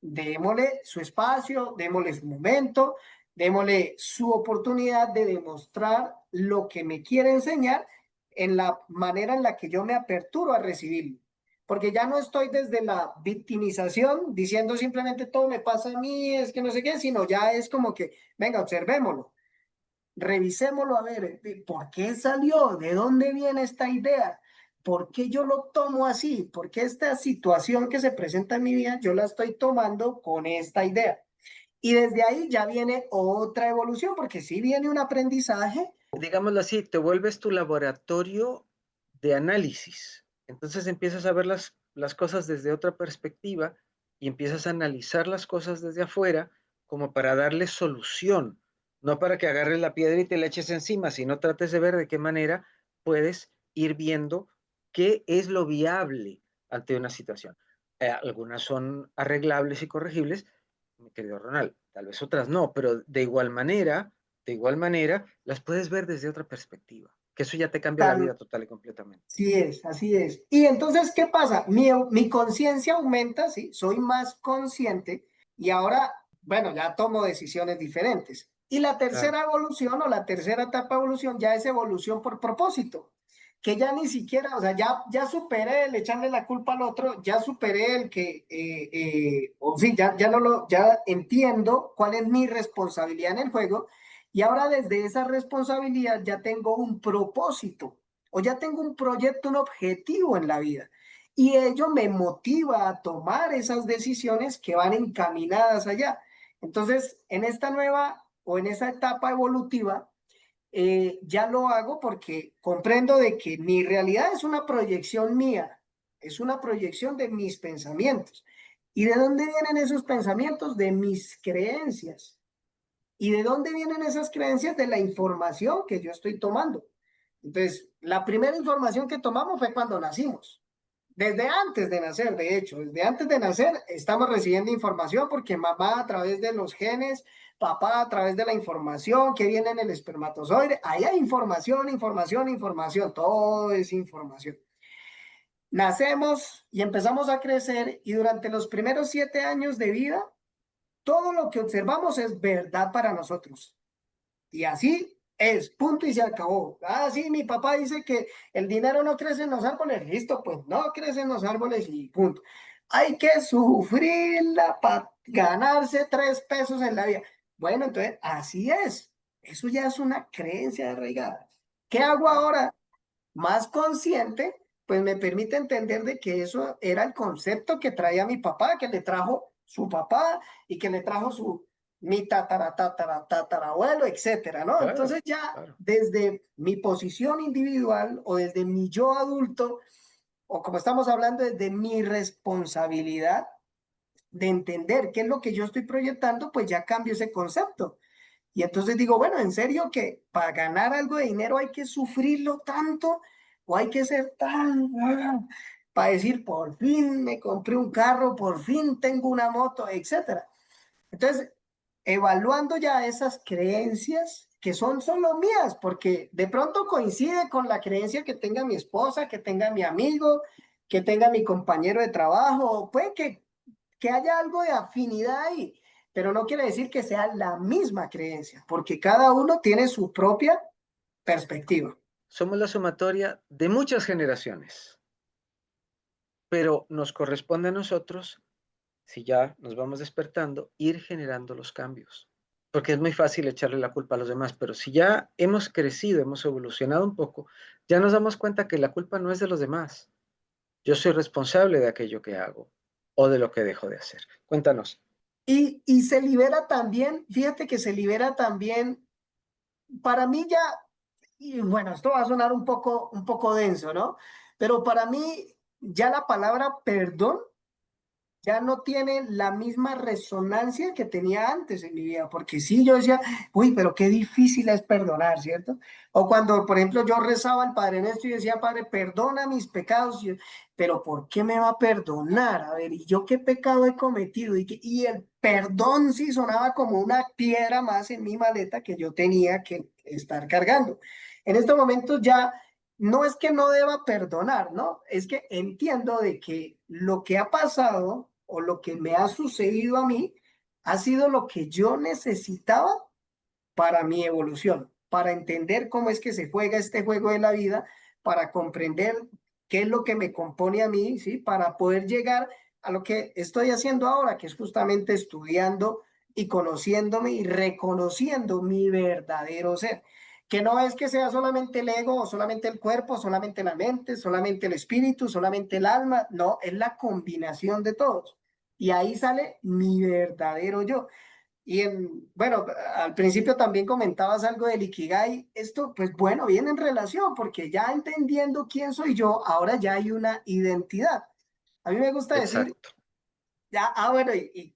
Démosle su espacio, démosle su momento, démosle su oportunidad de demostrar lo que me quiere enseñar en la manera en la que yo me aperturo a recibirlo. Porque ya no estoy desde la victimización diciendo simplemente todo me pasa a mí, es que no sé qué, sino ya es como que, venga, observémoslo, revisémoslo a ver, ¿por qué salió? ¿De dónde viene esta idea? ¿Por qué yo lo tomo así? ¿Por qué esta situación que se presenta en mi vida yo la estoy tomando con esta idea? Y desde ahí ya viene otra evolución, porque sí viene un aprendizaje. Digámoslo así, te vuelves tu laboratorio de análisis. Entonces empiezas a ver las cosas desde otra perspectiva y empiezas a analizar las cosas desde afuera como para darle solución, no para que agarres la piedra y te la eches encima, sino trates de ver de qué manera puedes ir viendo qué es lo viable ante una situación. Algunas son arreglables y corregibles, mi querido Ronald, tal vez otras no, pero de igual manera, las puedes ver desde otra perspectiva, que eso ya te cambia la Tal, vida total y completamente. sí es, así es. Y entonces, ¿qué pasa? Mi conciencia aumenta, sí, soy más consciente y ahora, bueno, ya tomo decisiones diferentes. Y la Claro, tercera evolución o la tercera etapa de evolución ya es evolución por propósito, que ya ni siquiera, o sea, ya superé el echarle la culpa al otro, ya superé el que, o sí, ya no lo, ya entiendo cuál es mi responsabilidad en el juego y ahora desde esa responsabilidad ya tengo un propósito o ya tengo un proyecto, un objetivo en la vida. Y ello me motiva a tomar esas decisiones que van encaminadas allá. Entonces, en esta nueva o en esa etapa evolutiva, ya lo hago porque comprendo de que mi realidad es una proyección mía, es una proyección de mis pensamientos. ¿Y de dónde vienen esos pensamientos? De mis creencias. ¿Y de dónde vienen esas creencias? De la información que yo estoy tomando. Entonces, la primera información que tomamos fue cuando nacimos. Desde antes de nacer, de hecho, desde antes de nacer estamos recibiendo información porque mamá a través de los genes, papá a través de la información que viene en el espermatozoide, ahí hay información, información, información, todo es información. Nacemos y empezamos a crecer y durante los primeros 7 años de vida, todo lo que observamos es verdad para nosotros. Y así es, punto y se acabó. Ah, sí, mi papá dice que el dinero no crece en los árboles, listo, pues no crece en los árboles y punto. Hay que sufrirla para ganarse 3 pesos en la vida. Bueno, entonces, así es. Eso ya es una creencia arraigada. ¿Qué hago claro. ahora? Más consciente, pues me permite entender de que eso era el concepto que traía mi papá, que le trajo su papá y que le trajo mi tatarabuelo, etcétera, ¿no? Claro, Entonces ya claro. desde mi posición individual o desde mi yo adulto, o como estamos hablando, desde mi responsabilidad, de entender qué es lo que yo estoy proyectando, pues ya cambio ese concepto. Y entonces digo, bueno, en serio que para ganar algo de dinero hay que sufrirlo tanto o hay que ser tan, para decir, por fin me compré un carro, por fin tengo una moto, etcétera. Entonces, evaluando ya esas creencias que son solo mías, porque de pronto coincide con la creencia que tenga mi esposa, que tenga mi amigo, que tenga mi compañero de trabajo, puede que haya algo de afinidad ahí, pero no quiere decir que sea la misma creencia, porque cada uno tiene su propia perspectiva. Somos la sumatoria de muchas generaciones, pero nos corresponde a nosotros, si ya nos vamos despertando, ir generando los cambios. Porque es muy fácil echarle la culpa a los demás, pero si ya hemos crecido, hemos evolucionado un poco, ya nos damos cuenta que la culpa no es de los demás. Yo soy responsable de aquello que hago o de lo que dejo de hacer. Cuéntanos. Y se libera también, fíjate que se libera también, para mí ya, y bueno, esto va a sonar un poco denso, ¿no? Pero para mí ya la palabra perdón ya no tiene la misma resonancia que tenía antes en mi vida, porque sí, yo decía, uy, pero qué difícil es perdonar, ¿cierto? O cuando, por ejemplo, yo rezaba al Padre Nuestro y decía, Padre, perdona mis pecados, y yo, pero ¿por qué me va a perdonar? A ver, ¿y yo qué pecado he cometido? Y el perdón sí sonaba como una piedra más en mi maleta que yo tenía que estar cargando. En estos momentos ya no es que no deba perdonar, ¿no? Es que entiendo de que lo que ha pasado o lo que me ha sucedido a mí ha sido lo que yo necesitaba para mi evolución, para entender cómo es que se juega este juego de la vida, para comprender qué es lo que me compone a mí, ¿sí? Para poder llegar a lo que estoy haciendo ahora, que es justamente estudiando y conociéndome y reconociendo mi verdadero ser. Que no es que sea solamente el ego, o solamente el cuerpo, solamente la mente, solamente el espíritu, solamente el alma, no, es la combinación de todos. Y ahí sale mi verdadero yo. Bueno, al principio también comentabas algo del Ikigai. Esto, pues bueno, viene en relación, porque ya entendiendo quién soy yo, ahora ya hay una identidad. A mí me gusta decir, Exacto. ya, bueno, y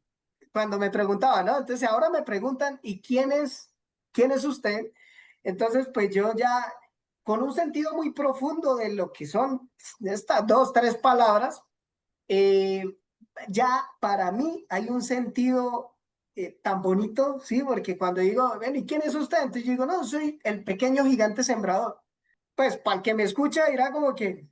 cuando me preguntaban, ¿no? Entonces ahora me preguntan, ¿y quién es usted? Entonces, pues yo ya, con un sentido muy profundo de lo que son estas dos, tres palabras, eh, ya para mí hay un sentido tan bonito, ¿sí? Porque cuando digo, ven, ¿y quién es usted? Entonces yo digo, no, soy el pequeño gigante sembrador. Pues para el que me escucha dirá como que,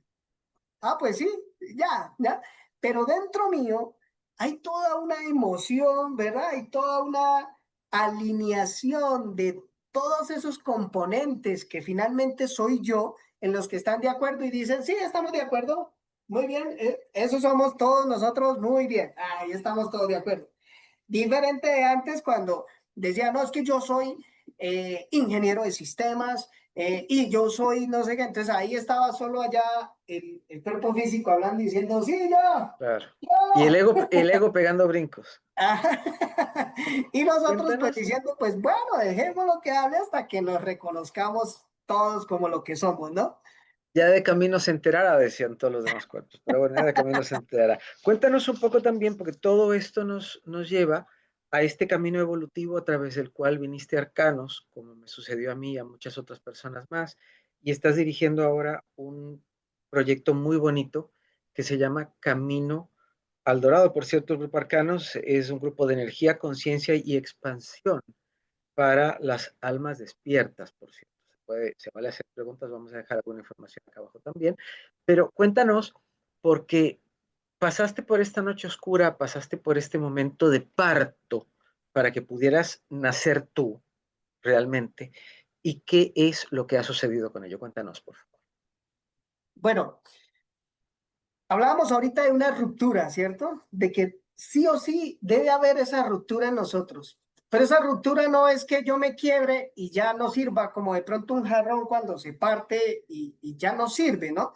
ah, pues sí, ya, ya. Pero dentro mío hay toda una emoción, ¿verdad? Hay toda una alineación de todos esos componentes que finalmente soy yo, en los que están de acuerdo y dicen, sí, estamos de acuerdo, muy bien, eso somos todos nosotros, muy bien, ahí estamos todos de acuerdo. Diferente de antes cuando decía, no, es que yo soy ingeniero de sistemas y yo soy no sé qué, entonces ahí estaba solo allá el cuerpo físico hablando y diciendo, sí, ya, Claro. Y ya. el ego pegando brincos. Y nosotros pues Cuéntanos. diciendo, pues bueno, dejémoslo que hable hasta que nos reconozcamos todos como lo que somos, ¿no? Ya de camino se enterará, decían todos los demás cuerpos. Pero bueno, ya de camino se enterará. Cuéntanos un poco también, porque todo esto nos lleva a este camino evolutivo a través del cual viniste a Arcanos, como me sucedió a mí y a muchas otras personas más, y estás dirigiendo ahora un proyecto muy bonito que se llama Camino al Dorado. Por cierto, el Grupo Arcanos es un grupo de energía, conciencia y expansión para las almas despiertas, por cierto. Se vale hacer preguntas, vamos a dejar alguna información acá abajo también. Pero cuéntanos, porque pasaste por esta noche oscura, pasaste por este momento de parto para que pudieras nacer tú realmente. ¿Y qué es lo que ha sucedido con ello? Cuéntanos, por favor. Bueno, hablábamos ahorita de una ruptura, ¿cierto? De que sí o sí debe haber esa ruptura en nosotros. Pero esa ruptura no es que yo me quiebre y ya no sirva, como de pronto un jarrón cuando se parte y ya no sirve, ¿no?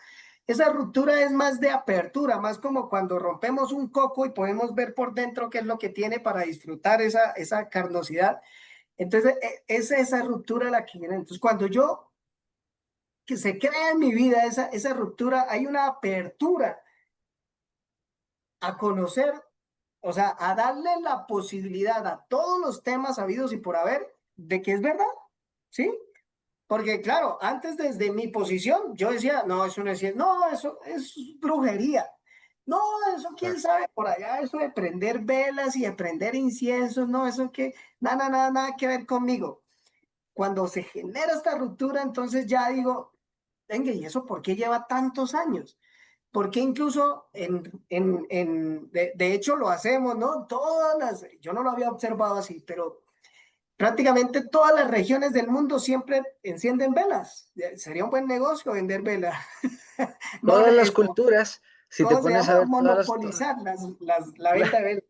Esa ruptura es más de apertura, más como cuando rompemos un coco y podemos ver por dentro qué es lo que tiene para disfrutar esa carnosidad. Entonces, es esa ruptura la que viene. Entonces, cuando yo, que se crea en mi vida esa ruptura, hay una apertura a conocer o sea, a darle la posibilidad a todos los temas habidos y por haber de que es verdad, ¿sí? Porque claro, antes desde mi posición yo decía, no, eso no es cierto, no, eso es brujería. No, eso quién Claro. sabe por allá, eso de prender velas y de prender inciensos, no, eso que nada, nada, nada que ver conmigo. Cuando se genera esta ruptura, entonces ya digo, venga, ¿y eso por qué lleva tantos años? Porque incluso de hecho lo hacemos, ¿no? Yo no lo había observado así, pero prácticamente todas las regiones del mundo siempre encienden velas. Sería un buen negocio vender velas. Todas las Esto, culturas, si te ¿cómo se pones a llama? ver Monopolizar la venta de velas.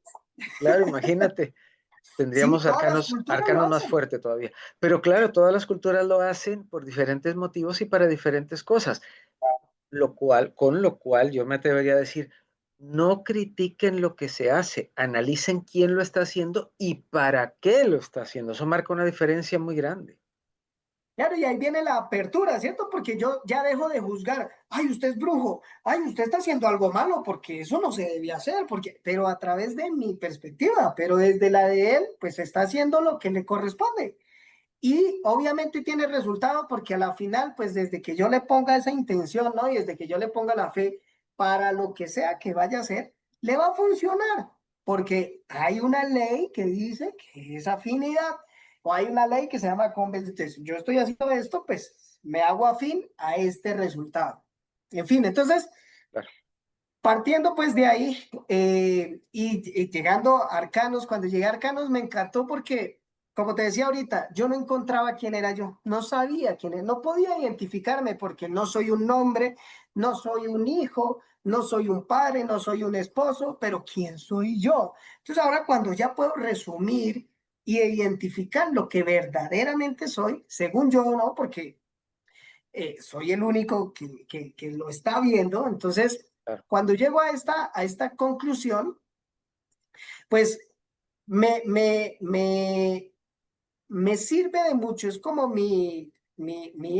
claro, imagínate, Sí, tendríamos todas las culturas lo arcanos más hacen. fuerte todavía. Pero claro, todas las culturas lo hacen por diferentes motivos y para diferentes cosas, con lo cual yo me atrevería a decir, no critiquen lo que se hace, analicen quién lo está haciendo y para qué lo está haciendo. Eso marca una diferencia muy grande. Claro, y ahí viene la apertura, ¿cierto? Porque yo ya dejo de juzgar, ay, usted es brujo, ay, usted está haciendo algo malo, porque eso no se debía hacer, pero a través de mi perspectiva, pero desde la de él, pues está haciendo lo que le corresponde. Y obviamente tiene resultado porque a la final, pues desde que yo le ponga esa intención, ¿no? Y desde que yo le ponga la fe para lo que sea que vaya a hacer, le va a funcionar. Porque hay una ley que dice que es afinidad, o hay una ley que se llama conveniencia. Yo estoy haciendo esto, pues me hago afín a este resultado. En fin, entonces, Claro, partiendo pues de ahí y llegando a Arcanos, cuando llegué a Arcanos me encantó porque, como te decía ahorita, yo no encontraba quién era yo, no sabía quién era, no podía identificarme porque no soy un hombre, no soy un hijo, no soy un padre, no soy un esposo, pero ¿quién soy yo? Entonces ahora cuando ya puedo resumir y identificar lo que verdaderamente soy, según yo, ¿no? Porque soy el único que lo está viendo. Entonces, claro, cuando llego a esta conclusión, pues me, me, me, me sirve de mucho. Es como mi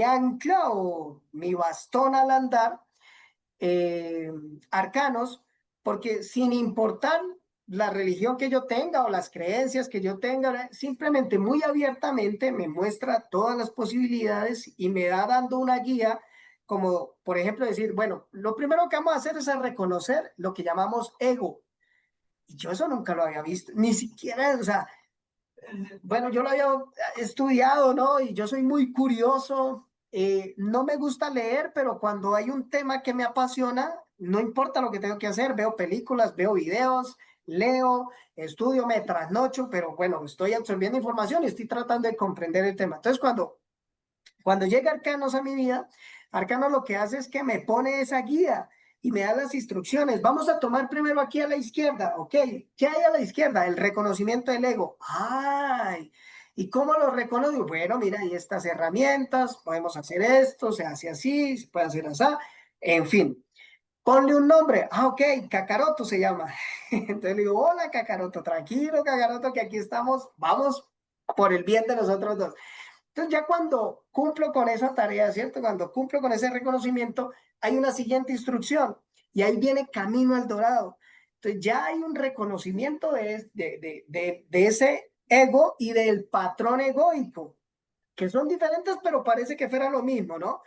ancla o mi bastón al andar, eh, arcanos, porque sin importar la religión que yo tenga o las creencias que yo tenga, simplemente muy abiertamente me muestra todas las posibilidades y me da dando una guía, como por ejemplo decir, bueno, lo primero que vamos a hacer es a reconocer lo que llamamos ego. Y yo eso nunca lo había visto, ni siquiera, o sea, bueno, yo lo había estudiado, ¿no? Y yo soy muy curioso. No me gusta leer, pero cuando hay un tema que me apasiona, no importa lo que tengo que hacer, veo películas, veo videos, leo, estudio, me trasnocho, pero bueno, estoy absorbiendo información y estoy tratando de comprender el tema. Entonces, cuando llega Arcanos a mi vida, Arcanos lo que hace es que me pone esa guía y me da las instrucciones. Vamos a tomar primero aquí a la izquierda, ¿ok? ¿Qué hay a la izquierda? El reconocimiento del ego. ¡Ay! ¿Y cómo lo reconozco? Bueno, mira, hay estas herramientas, podemos hacer esto, se hace así, se puede hacer así, en fin. Ponle un nombre. Ah, ok, Kakaroto se llama. Entonces le digo, hola Kakaroto, tranquilo Kakaroto, que aquí estamos, vamos por el bien de nosotros dos. Entonces ya cuando cumplo con esa tarea, ¿cierto? Cuando cumplo con ese reconocimiento, hay una siguiente instrucción y ahí viene Camino al Dorado. Entonces ya hay un reconocimiento de ese ego y del patrón egoico, que son diferentes, pero parece que fuera lo mismo, ¿no?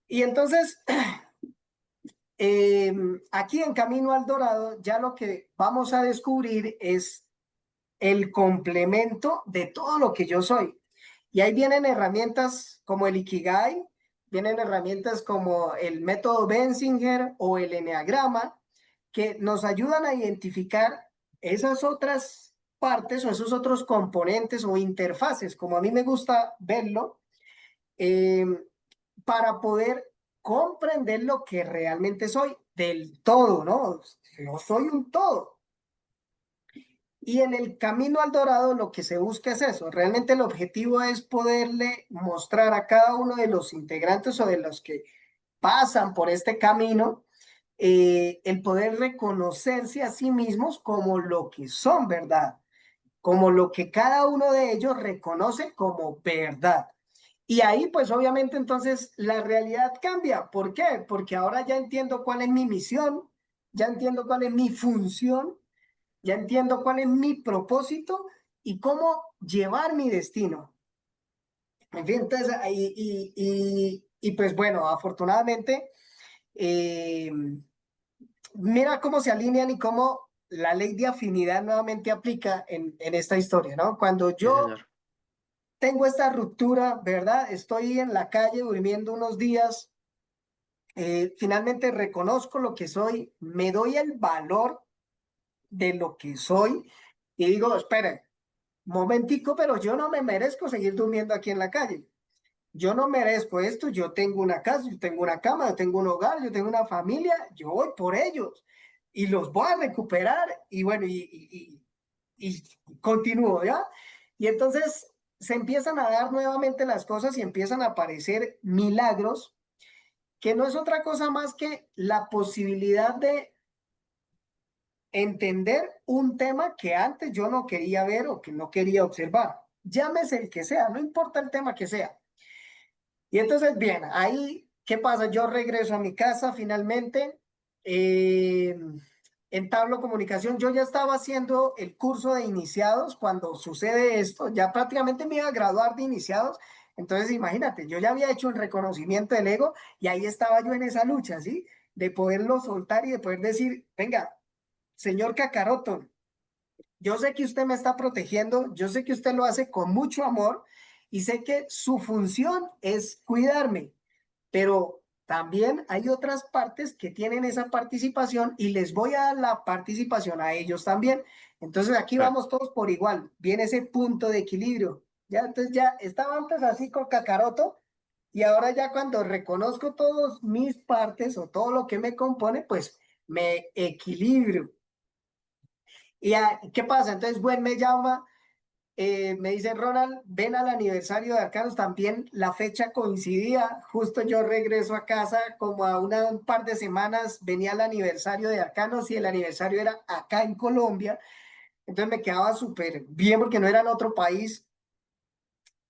Y entonces, aquí en Camino al Dorado, ya lo que vamos a descubrir es el complemento de todo lo que yo soy. Y ahí vienen herramientas como el Ikigai, vienen herramientas como el método Benzinger o el Enneagrama, que nos ayudan a identificar esas otras partes o esos otros componentes o interfaces, como a mí me gusta verlo, eh, para poder comprender lo que realmente soy del todo, ¿no? Yo soy un todo. Y en el camino al dorado lo que se busca es eso. Realmente el objetivo es poderle mostrar a cada uno de los integrantes o de los que pasan por este camino, el poder reconocerse a sí mismos como lo que son, ¿verdad? Como lo que cada uno de ellos reconoce como verdad. Y ahí, pues obviamente entonces la realidad cambia. ¿Por qué? Porque ahora ya entiendo cuál es mi misión, ya entiendo cuál es mi función, ya entiendo cuál es mi propósito y cómo llevar mi destino. En fin, entonces, y pues bueno, afortunadamente, eh, mira cómo se alinean y cómo la ley de afinidad nuevamente aplica en esta historia, ¿no? Cuando Sí, yo señor. tengo esta ruptura, ¿verdad? Estoy en la calle durmiendo unos días, finalmente reconozco lo que soy, me doy el valor de lo que soy y digo, esperen, momentico, pero yo no me merezco seguir durmiendo aquí en la calle. Yo no merezco esto, yo tengo una casa, yo tengo una cama, yo tengo un hogar, yo tengo una familia, yo voy por ellos y los voy a recuperar y bueno, y continúo, ¿ya? Y entonces se empiezan a dar nuevamente las cosas y empiezan a aparecer milagros, que no es otra cosa más que la posibilidad de entender un tema que antes yo no quería ver o que no quería observar. Llámese el que sea, no importa el tema que sea. Y entonces, bien, ahí, ¿qué pasa? Yo regreso a mi casa finalmente, eh, entablo comunicación. Yo ya estaba haciendo el curso de iniciados cuando sucede esto, ya prácticamente me iba a graduar de iniciados. Entonces, imagínate, yo ya había hecho el reconocimiento del ego y ahí estaba yo en esa lucha, ¿sí? De poderlo soltar y de poder decir, venga, señor Kakaroto, yo sé que usted me está protegiendo, yo sé que usted lo hace con mucho amor y sé que su función es cuidarme, pero también hay otras partes que tienen esa participación y les voy a dar la participación a ellos también. Entonces aquí Claro. vamos todos por igual, viene ese punto de equilibrio. Ya, entonces ya estaba antes así con Kakaroto y ahora ya cuando reconozco todos mis partes o todo lo que me compone, pues me equilibrio. ¿Y qué pasa? Entonces, Gwen me llama, me dice, Ronald, ven al aniversario de Arcanos, también la fecha coincidía, justo yo regreso a casa, como a un par de semanas venía el aniversario de Arcanos y el aniversario era acá en Colombia, entonces me quedaba súper bien porque no era en otro país.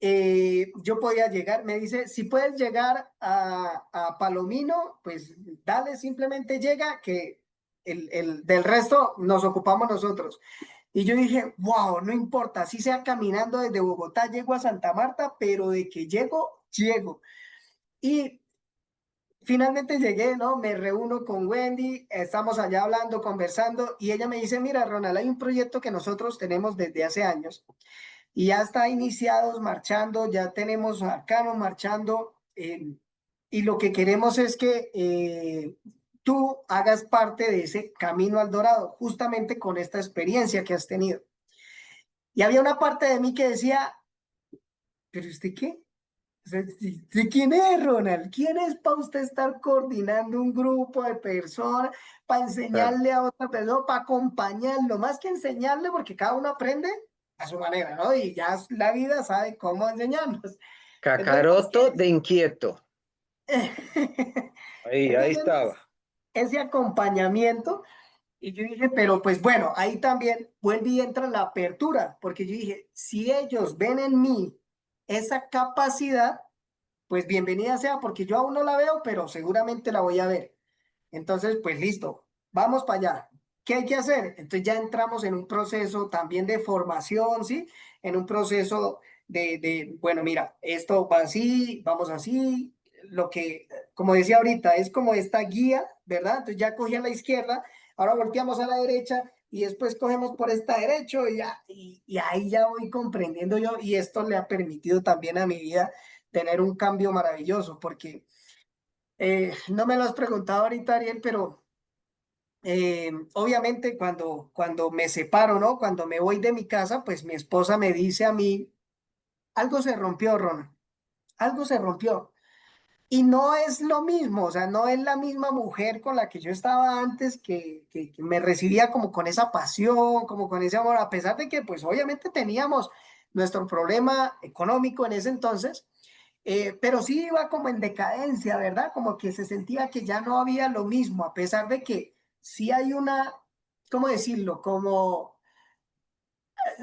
Yo podía llegar, me dice, si puedes llegar a Palomino, pues dale, simplemente llega, que del resto nos ocupamos nosotros. Y yo dije, wow, no importa, así sea caminando desde Bogotá, llego a Santa Marta, pero de que llego, llego. Y finalmente llegué, ¿no? Me reúno con Wendy, estamos allá hablando, conversando, y ella me dice, mira, Ronald, hay un proyecto que nosotros tenemos desde hace años y ya está iniciados marchando, ya tenemos arcanos marchando, y lo que queremos es que tú hagas parte de ese camino al dorado, justamente con esta experiencia que has tenido. Y había una parte de mí que decía, ¿pero usted qué? O sea, ¿de quién es, Ronald? ¿Quién es para usted estar coordinando un grupo de personas, para Claro. enseñarle a otra persona, para acompañarlo? Más que enseñarle, porque cada uno aprende a su manera, ¿no? Y ya la vida sabe cómo enseñarnos. Entonces, más Cacaroto de inquieto. Ahí entonces estaba. ese acompañamiento. Y yo dije, pero pues bueno, ahí también vuelve y entra la apertura, porque yo dije, si ellos ven en mí esa capacidad, pues bienvenida sea, porque yo aún no la veo, pero seguramente la voy a ver. Entonces, pues listo, vamos para allá. ¿Qué hay que hacer? Entonces ya entramos en un proceso también de formación, ¿sí? En un proceso bueno, mira, esto va así, vamos así, lo que, como decía ahorita, es como esta guía, ¿verdad? Entonces ya cogí a la izquierda, ahora volteamos a la derecha y después cogemos por esta derecha y, ya, y ahí ya voy comprendiendo yo y esto le ha permitido también a mi vida tener un cambio maravilloso, porque no me lo has preguntado ahorita, Ariel, pero obviamente cuando me separo, ¿no? Cuando me voy de mi casa, pues mi esposa me dice a mí, algo se rompió, Ronald, algo se rompió. Y no es lo mismo, o sea, no es la misma mujer con la que yo estaba antes, que me recibía como con esa pasión, como con ese amor, a pesar de que pues obviamente teníamos nuestro problema económico en ese entonces, pero sí iba como en decadencia, ¿verdad? Como que se sentía que ya no había lo mismo, a pesar de que sí hay una, ¿cómo decirlo? Como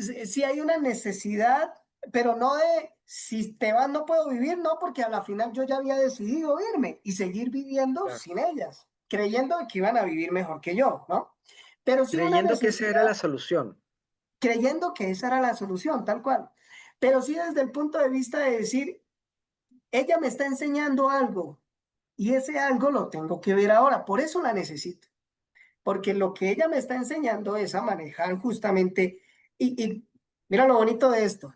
sí hay una necesidad, pero no de si te vas no puedo vivir, no, porque a la final yo ya había decidido irme y seguir viviendo Claro. sin ellas, creyendo que iban a vivir mejor que yo, ¿no? pero sí una creyendo que esa era la necesidad, solución. creyendo que esa era la solución, tal cual. Pero sí desde el punto de vista de decir, ella me está enseñando algo y ese algo lo tengo que ver ahora, por eso la necesito, porque lo que ella me está enseñando es a manejar justamente, y mira lo bonito de esto,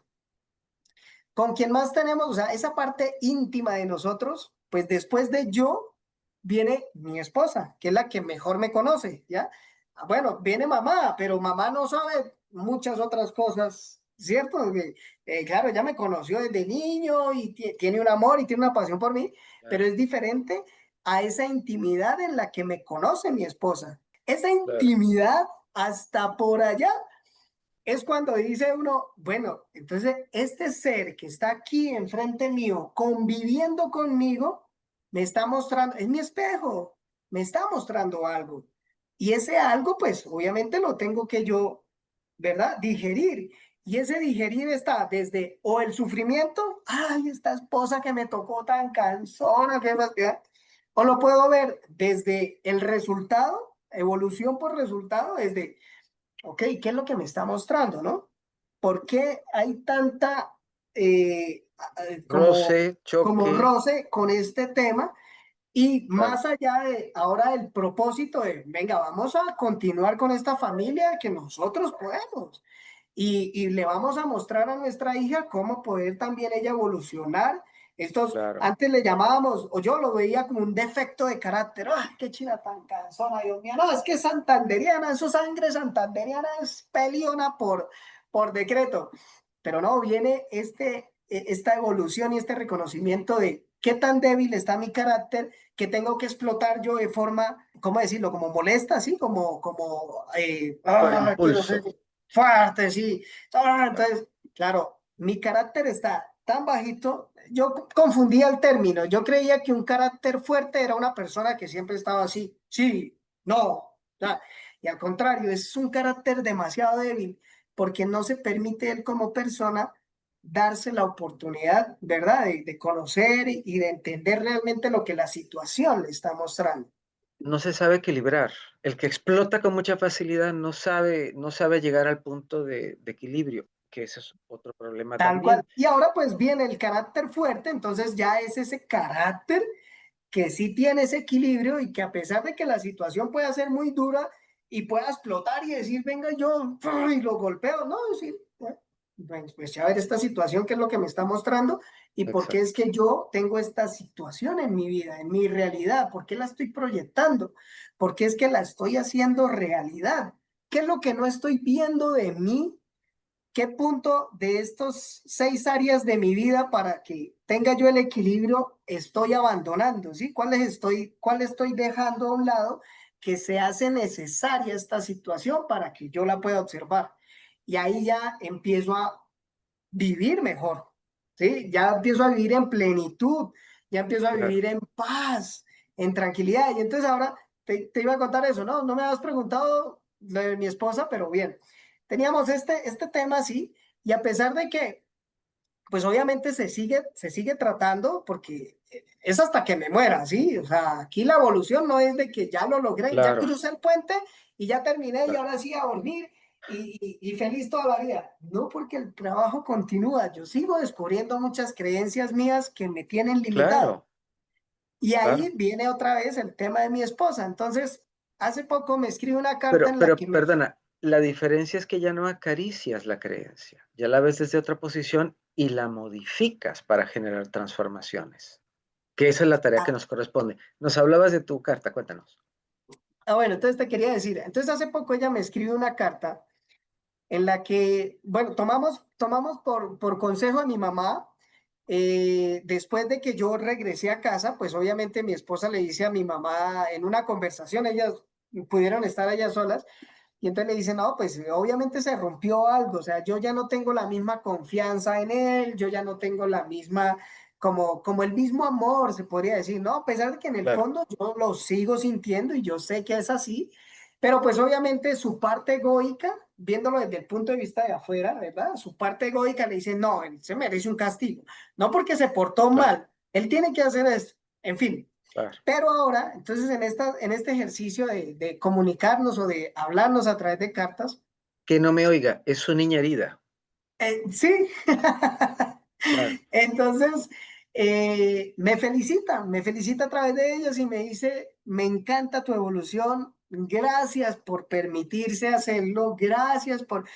con quien más tenemos, o sea, esa parte íntima de nosotros, pues después de yo viene mi esposa, que es la que mejor me conoce, ¿ya? Bueno, viene mamá, pero mamá no sabe muchas otras cosas, ¿cierto? Claro, ella me conoció desde niño y tiene un amor y tiene una pasión por mí, pero Claro, es diferente a esa intimidad en la que me conoce mi esposa. Esa claro, intimidad hasta por allá es cuando dice uno, bueno, entonces este ser que está aquí enfrente mío, conviviendo conmigo, me está mostrando, es mi espejo, me está mostrando algo. Y ese algo, pues obviamente lo tengo que yo, ¿verdad? Digerir. Y ese digerir está desde o el sufrimiento, ay, esta esposa que me tocó tan cansona, que fastidia, o lo puedo ver desde el resultado, evolución por resultado, desde ok, ¿qué es lo que me está mostrando, no? ¿Por qué hay tanta como, roce, como choque, roce con este tema? Y claro. más allá de ahora el propósito de, venga, vamos a continuar con esta familia que nosotros podemos. Y le vamos a mostrar a nuestra hija cómo poder también ella evolucionar. Estos, Claro. antes le llamábamos, o yo lo veía como un defecto de carácter. ¡Ay, qué china tan cansona, Dios mío! No, es que es santanderiana, eso sangre santanderiana es peliona por decreto. Pero no, viene esta evolución y este reconocimiento de qué tan débil está mi carácter que tengo que explotar yo de forma, ¿cómo decirlo? Como molesta, así, Por quiero ser impulso. fuerte, sí. Claro. Entonces, claro, mi carácter está tan bajito. Yo confundía el término. Yo creía que un carácter fuerte era una persona que siempre estaba así, sí, no. Ya. Y al contrario, es un carácter demasiado débil porque no se permite él como persona darse la oportunidad, ¿verdad? De conocer y de entender realmente lo que la situación le está mostrando. No se sabe equilibrar. El que explota con mucha facilidad no sabe llegar al punto de equilibrio, que ese es otro problema Tal cual. también. Y ahora pues viene el carácter fuerte, entonces ya es ese carácter que sí tiene ese equilibrio y que a pesar de que la situación pueda ser muy dura y pueda explotar y decir, venga yo, y lo golpeo, no, decir, pues ya ver esta situación, qué es lo que me está mostrando y por qué es Exacto. que yo tengo esta situación en mi vida, en mi realidad, por qué la estoy proyectando, por qué es que la estoy haciendo realidad, qué es lo que no estoy viendo de mí. ¿Qué punto de estos 6 áreas de mi vida para que tenga yo el equilibrio estoy abandonando? ¿Sí? Cuál estoy dejando a un lado que se hace necesaria esta situación para que yo la pueda observar? Y ahí ya empiezo a vivir mejor, ¿sí? Ya empiezo a vivir en plenitud, ya empiezo a Claro. vivir en paz, en tranquilidad. Y entonces ahora te iba a contar eso, ¿no? No me habías preguntado lo de mi esposa, pero bien. Teníamos este tema así, y a pesar de que, pues obviamente se sigue tratando, porque es hasta que me muera, ¿sí? O sea, aquí la evolución no es de que ya lo logré, ya Claro, crucé el puente y ya terminé y claro. ahora sí a dormir y feliz toda la vida. No, porque el trabajo continúa, yo sigo descubriendo muchas creencias mías que me tienen limitado. Claro, Y ahí claro. viene otra vez el tema de mi esposa. Entonces, hace poco me escribe una carta en la Pero que me... perdona, la diferencia es que ya no acaricias la creencia, ya la ves desde otra posición y la modificas para generar transformaciones, que esa es la tarea que Ah, nos corresponde. Nos hablabas de tu carta, cuéntanos. bueno, entonces te quería decir, entonces hace poco ella me escribe una carta en la que, bueno, tomamos por consejo a mi mamá, después de que yo regresé a casa, pues obviamente mi esposa le dice a mi mamá en una conversación, ellas pudieron estar allá solas, y entonces le dice, no, pues obviamente se rompió algo, o sea, yo ya no tengo la misma confianza en él, yo ya no tengo la misma, como el mismo amor, se podría decir, ¿no? A pesar de que en el Claro, fondo yo lo sigo sintiendo y yo sé que es así, pero pues obviamente su parte egoica, viéndolo desde el punto de vista de afuera, ¿verdad? Su parte egoica le dice, no, él se merece un castigo, no porque se portó claro, mal, él tiene que hacer esto, en fin. claro. Pero ahora, entonces en este ejercicio de comunicarnos o de hablarnos a través de cartas, Que no me oiga, es su niña herida. sí. Claro, Entonces, me felicita a través de ellos y me dice, me encanta tu evolución, gracias por permitirse hacerlo, gracias por...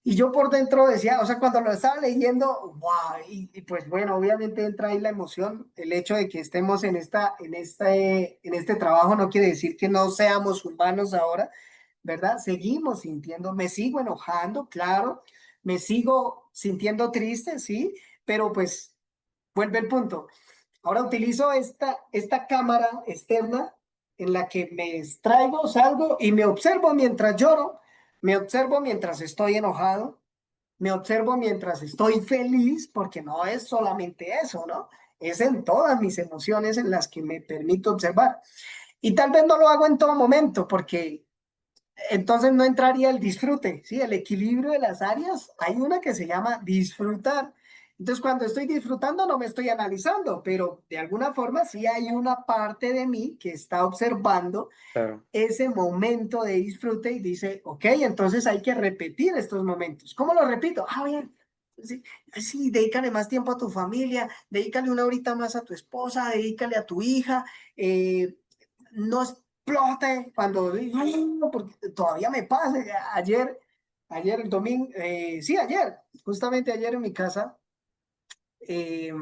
Y yo por dentro decía, o sea, cuando lo estaba leyendo, wow, y pues bueno, obviamente entra ahí la emoción, el hecho de que estemos en este trabajo no quiere decir que no seamos humanos ahora, ¿verdad? Seguimos sintiendo, me sigo enojando, claro, me sigo sintiendo triste, sí, pero pues vuelve el punto. Ahora utilizo esta cámara externa en la que me extraigo, salgo y me observo mientras lloro, me observo mientras estoy enojado, me observo mientras estoy feliz, porque no es solamente eso, ¿no? Es en todas mis emociones en las que me permito observar. Y tal vez no lo hago en todo momento, porque entonces no entraría el disfrute, ¿sí? El equilibrio de las áreas, hay una que se llama disfrutar. Entonces, cuando estoy disfrutando, no me estoy analizando, pero de alguna forma sí hay una parte de mí que está observando claro, ese momento de disfrute y dice, ok, entonces hay que repetir estos momentos. ¿Cómo lo repito? Ah, bien. Sí, sí, dedícale más tiempo a tu familia, dedícale una horita más a tu esposa, dedícale a tu hija, no explote cuando digo, porque todavía me pasa. Ayer el domingo, sí, ayer, justamente ayer en mi casa, eh,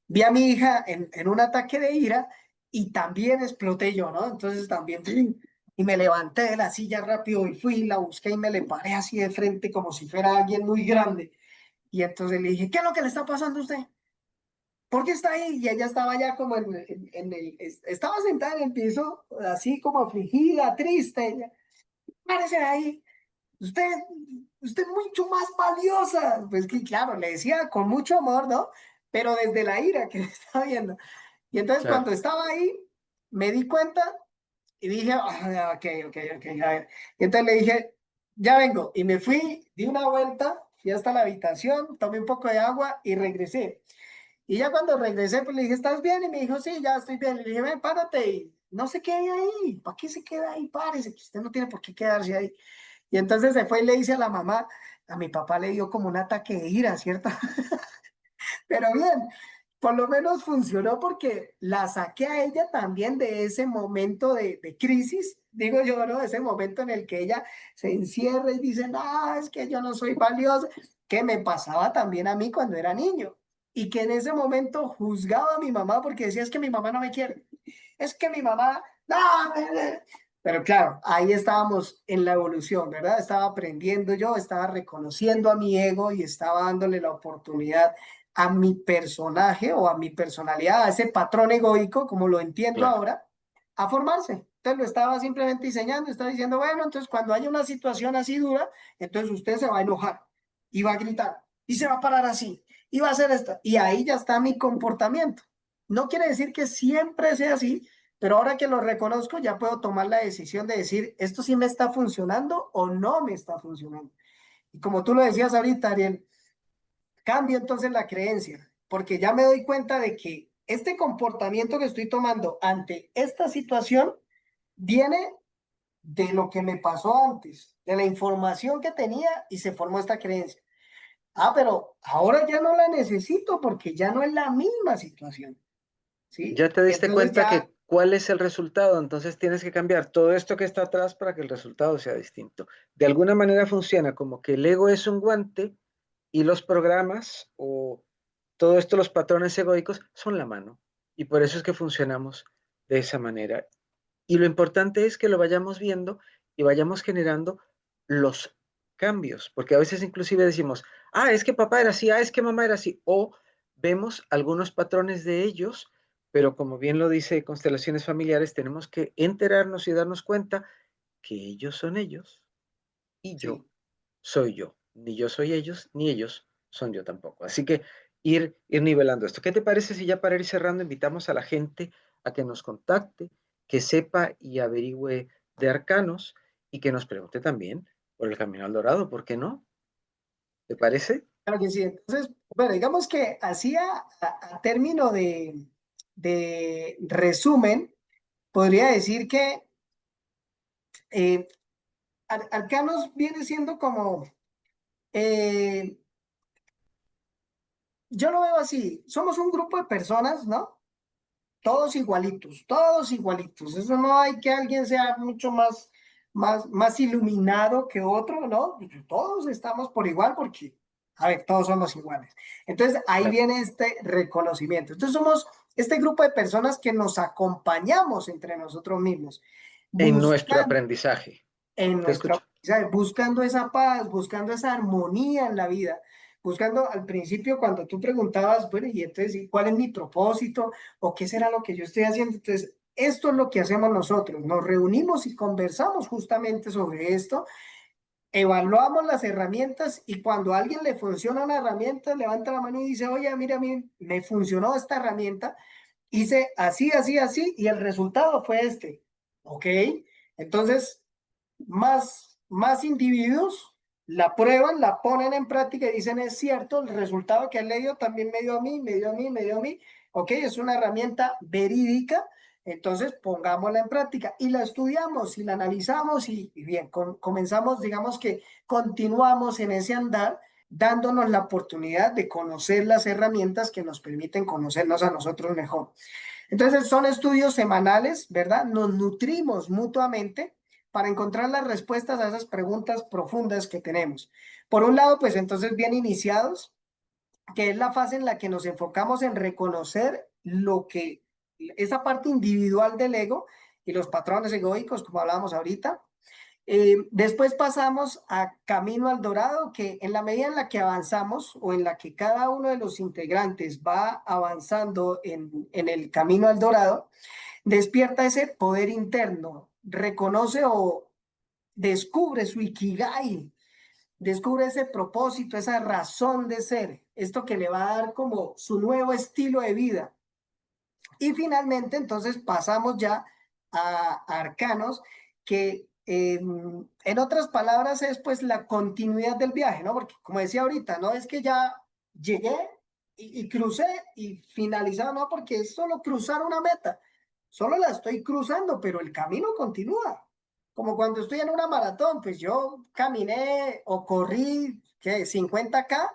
vi a mi hija en un ataque de ira y también exploté yo, ¿no? Entonces también, ¡trin! Y me levanté de la silla rápido y fui, la busqué y me le paré así de frente como si fuera alguien muy grande. Y entonces le dije, ¿qué es lo que le está pasando a usted? ¿Por qué está ahí? Y ella estaba ya como estaba sentada en el piso, así como afligida, triste. Ella, párese de ahí, usted, usted es mucho más valiosa. Pues que claro, le decía con mucho amor, ¿no? Pero desde la ira que me estaba viendo. Y entonces claro. cuando estaba ahí, me di cuenta y dije, ah, ok, ok, ok, a ver. Y entonces le dije, ya vengo. Y me fui, di una vuelta, fui hasta la habitación, tomé un poco de agua y regresé. Y ya cuando regresé, pues le dije, ¿estás bien? Y me dijo, sí, ya estoy bien. Le dije, ven, párate. Y no se quede ahí. ¿Para qué se queda ahí? Párese, que usted no tiene por qué quedarse ahí. Y entonces se fue y le dice a la mamá, a mi papá le dio como un ataque de ira, ¿cierto? Pero bien, por lo menos funcionó porque la saqué a ella también de ese momento de crisis, digo yo, ¿no? Ese momento en el que ella se encierra y dice, no, es que yo no soy valiosa, que me pasaba también a mí cuando era niño. Y que en ese momento juzgaba a mi mamá porque decía, es que mi mamá no me quiere, es que mi mamá, no, pero claro, ahí estábamos en la evolución, ¿verdad? Estaba aprendiendo yo, estaba reconociendo a mi ego y estaba dándole la oportunidad a mi personaje o a mi personalidad, a ese patrón egoico, como lo entiendo Claro. ahora, a formarse. Entonces lo estaba simplemente diseñando, estaba diciendo, bueno, entonces cuando haya una situación así dura, entonces usted se va a enojar y va a gritar y se va a parar así y va a hacer esto. Y ahí ya está mi comportamiento. No quiere decir que siempre sea así, pero ahora que lo reconozco, ya puedo tomar la decisión de decir, esto sí me está funcionando o no me está funcionando. Y como tú lo decías ahorita, Ariel, cambio entonces la creencia, porque ya me doy cuenta de que este comportamiento que estoy tomando ante esta situación viene de lo que me pasó antes, de la información que tenía y se formó esta creencia. Ah, pero ahora ya no la necesito porque ya no es la misma situación, Ya ¿sí? te Y diste entonces cuenta ya, que cuál es el resultado, entonces tienes que cambiar todo esto que está atrás para que el resultado sea distinto. De alguna manera funciona como que el ego es un guante y los programas o todo esto, los patrones egoicos, son la mano. Y por eso es que funcionamos de esa manera. Y lo importante es que lo vayamos viendo y vayamos generando los cambios, porque a veces inclusive decimos, ah, es que papá era así, ah, es que mamá era así, o vemos algunos patrones de ellos, pero como bien lo dice Constelaciones Familiares, tenemos que enterarnos y darnos cuenta que ellos son ellos y yo sí. soy yo. Ni yo soy ellos, ni ellos son yo tampoco. Así que ir nivelando esto. ¿Qué te parece si ya para ir cerrando invitamos a la gente a que nos contacte, que sepa y averigüe de arcanos y que nos pregunte también por el Camino al Dorado? ¿Por qué no? ¿Te parece? Claro que sí. Entonces, bueno, digamos que así a término de resumen, podría decir que eh, Arcanos viene siendo como, eh, yo lo veo así, somos un grupo de personas, ¿no? Todos igualitos. Eso no hay que alguien sea mucho más iluminado que otro, ¿no? Todos estamos por igual porque, a ver, todos somos iguales. Entonces ahí Claro. viene este reconocimiento. Entonces somos este grupo de personas que nos acompañamos entre nosotros mismos, En nuestro buscando aprendizaje. en Te nuestra, escucho. ¿sabes? Buscando esa paz, buscando esa armonía en la vida, buscando al principio cuando tú preguntabas, bueno, y entonces, ¿y cuál es mi propósito? ¿O qué será lo que yo estoy haciendo? Entonces, esto es lo que hacemos nosotros, nos reunimos y conversamos justamente sobre esto, evaluamos las herramientas y cuando a alguien le funciona una herramienta, levanta la mano y dice, oye, mira, a mí me funcionó esta herramienta, hice así, así, así, y el resultado fue este. ¿Ok? Entonces, más individuos la prueban, la ponen en práctica y dicen, es cierto, el resultado que han leído también me dio a mí, me dio a mí, me dio a mí. Ok, es una herramienta verídica, entonces pongámosla en práctica y la estudiamos y la analizamos y bien, comenzamos, digamos que continuamos en ese andar dándonos la oportunidad de conocer las herramientas que nos permiten conocernos a nosotros mejor. Entonces son estudios semanales, ¿verdad? Nos nutrimos mutuamente para encontrar las respuestas a esas preguntas profundas que tenemos. Por un lado, pues entonces bien iniciados, que es la fase en la que nos enfocamos en reconocer esa parte individual del ego y los patrones egoicos, como hablábamos ahorita. Después pasamos a Camino al Dorado, que en la medida en la que avanzamos o en la que cada uno de los integrantes va avanzando en el Camino al Dorado, despierta ese poder interno, reconoce o descubre su ikigai, descubre ese propósito, esa razón de ser, esto que le va a dar como su nuevo estilo de vida. Y finalmente, entonces pasamos ya a arcanos, que en otras palabras es pues la continuidad del viaje, ¿no? Porque como decía ahorita, no es que ya llegué y crucé y finalizado, no, porque es solo cruzar una meta, solo la estoy cruzando, pero el camino continúa. Como cuando estoy en una maratón, pues yo caminé o corrí, ¿qué? 50K,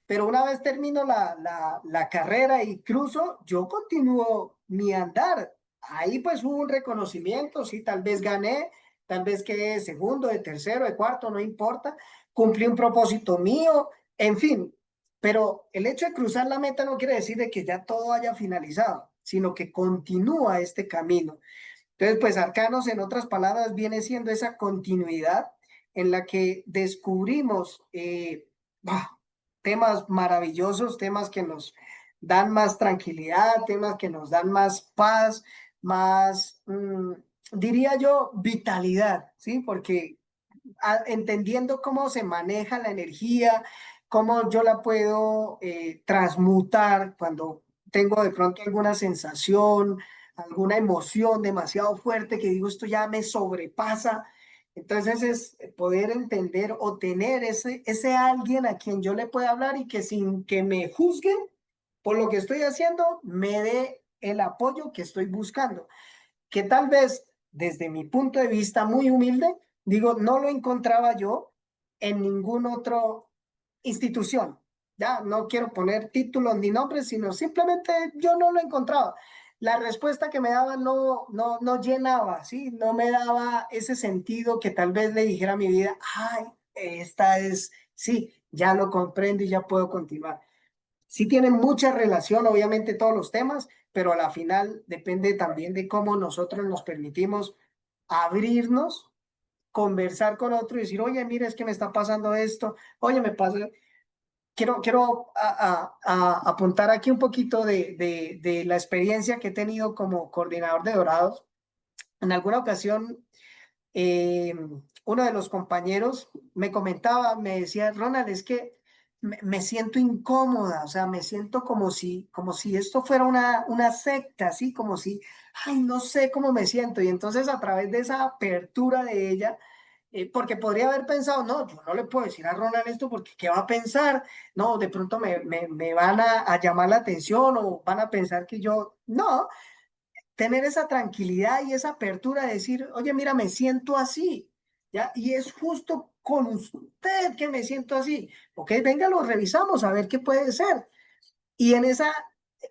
pero una vez termino la carrera y cruzo, yo continúo mi andar. Ahí pues hubo un reconocimiento, sí, tal vez gané, tal vez quedé de segundo, de tercero, de cuarto, no importa. Cumplí un propósito mío, en fin. Pero el hecho de cruzar la meta no quiere decir de que ya todo haya finalizado, sino que continúa este camino. Entonces, pues Arcanos, en otras palabras, viene siendo esa continuidad en la que descubrimos temas maravillosos, temas que nos dan más tranquilidad, temas que nos dan más paz, más, diría yo, vitalidad, ¿sí? Porque entendiendo cómo se maneja la energía, cómo yo la puedo transmutar cuando tengo de pronto alguna sensación, alguna emoción demasiado fuerte que digo, esto ya me sobrepasa. Entonces es poder entender o tener ese alguien a quien yo le pueda hablar y que sin que me juzguen por lo que estoy haciendo, me dé el apoyo que estoy buscando, que tal vez desde mi punto de vista muy humilde, digo, no lo encontraba yo en ninguna otra institución. Ya no quiero poner títulos ni nombres, sino simplemente yo no lo encontraba. La respuesta que me daba no llenaba, ¿sí? No me daba ese sentido que tal vez le dijera a mi vida, ay, esta es, sí, ya lo comprendo y ya puedo continuar. Sí tienen mucha relación, obviamente, todos los temas, pero a la final depende también de cómo nosotros nos permitimos abrirnos, conversar con otro y decir, oye, mira, es que me está pasando esto, oye, me pasa. Quiero apuntar aquí un poquito de la experiencia que he tenido como coordinador de Dorados. En alguna ocasión eh, uno de los compañeros me comentaba, me decía, Ronald, es que me siento incómoda, o sea, me siento como si esto fuera una secta, así como si, ay, no sé cómo me siento. Y entonces a través de esa apertura de ella, porque podría haber pensado, no, yo no le puedo decir a Ronald esto porque ¿qué va a pensar? No, de pronto me van a llamar la atención o van a pensar que yo, no, tener esa tranquilidad y esa apertura de decir, oye, mira, me siento así, ¿ya? Y es justo con usted que me siento así, ok, venga, lo revisamos a ver qué puede ser. Y en esa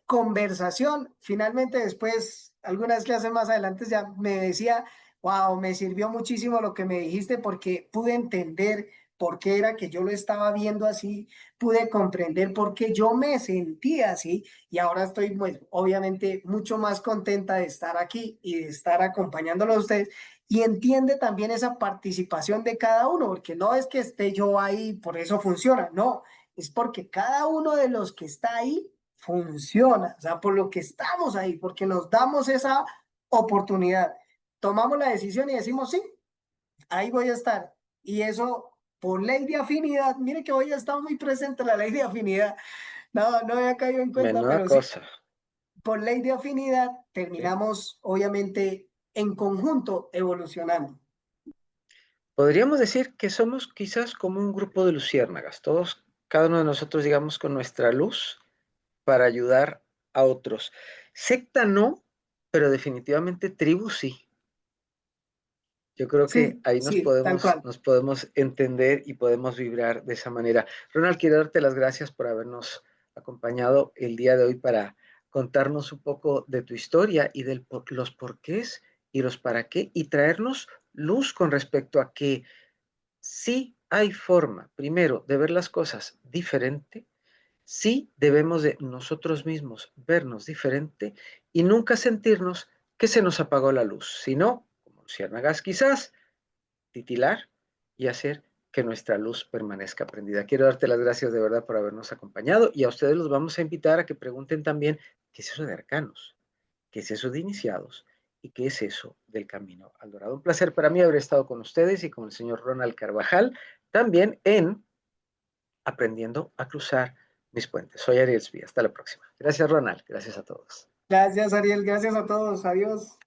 conversación, finalmente después, algunas clases más adelante ya me decía, wow, me sirvió muchísimo lo que me dijiste porque pude entender por qué era que yo lo estaba viendo así, pude comprender por qué yo me sentía así y ahora estoy, pues, obviamente mucho más contenta de estar aquí y de estar acompañándolo a ustedes. Y entiende también esa participación de cada uno, porque no es que esté yo ahí, por eso funciona, no, es porque cada uno de los que está ahí funciona, o sea, por lo que estamos ahí, porque nos damos esa oportunidad, tomamos la decisión y decimos, sí, ahí voy a estar. Y eso, por ley de afinidad, mire que hoy ha estado muy presente la ley de afinidad, no, no había caído en cuenta, Menuda pero sí, cosa. por ley de afinidad ¿Sí? terminamos, obviamente, en conjunto evolucionando. Podríamos decir que somos quizás como un grupo de luciérnagas, todos, cada uno de nosotros, digamos, con nuestra luz para ayudar a otros. Secta no, pero definitivamente tribu sí. Yo creo que Sí, ahí sí, tal cual. nos podemos entender y podemos vibrar de esa manera. Ronald, quiero darte las gracias por habernos acompañado el día de hoy para contarnos un poco de tu historia y de los porqués y los para qué y traernos luz con respecto a que sí hay forma, primero, de ver las cosas diferente, sí debemos de nosotros mismos vernos diferente y nunca sentirnos que se nos apagó la luz, sino, como luciérnagas quizás, titilar y hacer que nuestra luz permanezca prendida. Quiero darte las gracias de verdad por habernos acompañado y a ustedes los vamos a invitar a que pregunten también qué es eso de arcanos, qué es eso de iniciados y qué es eso del camino al dorado. Un placer para mí haber estado con ustedes y con el señor Ronald Carvajal, también en Aprendiendo a cruzar mis puentes. Soy Ariel Svi. Hasta la próxima. Gracias, Ronald. Gracias a todos. Gracias, Ariel, gracias a todos, adiós.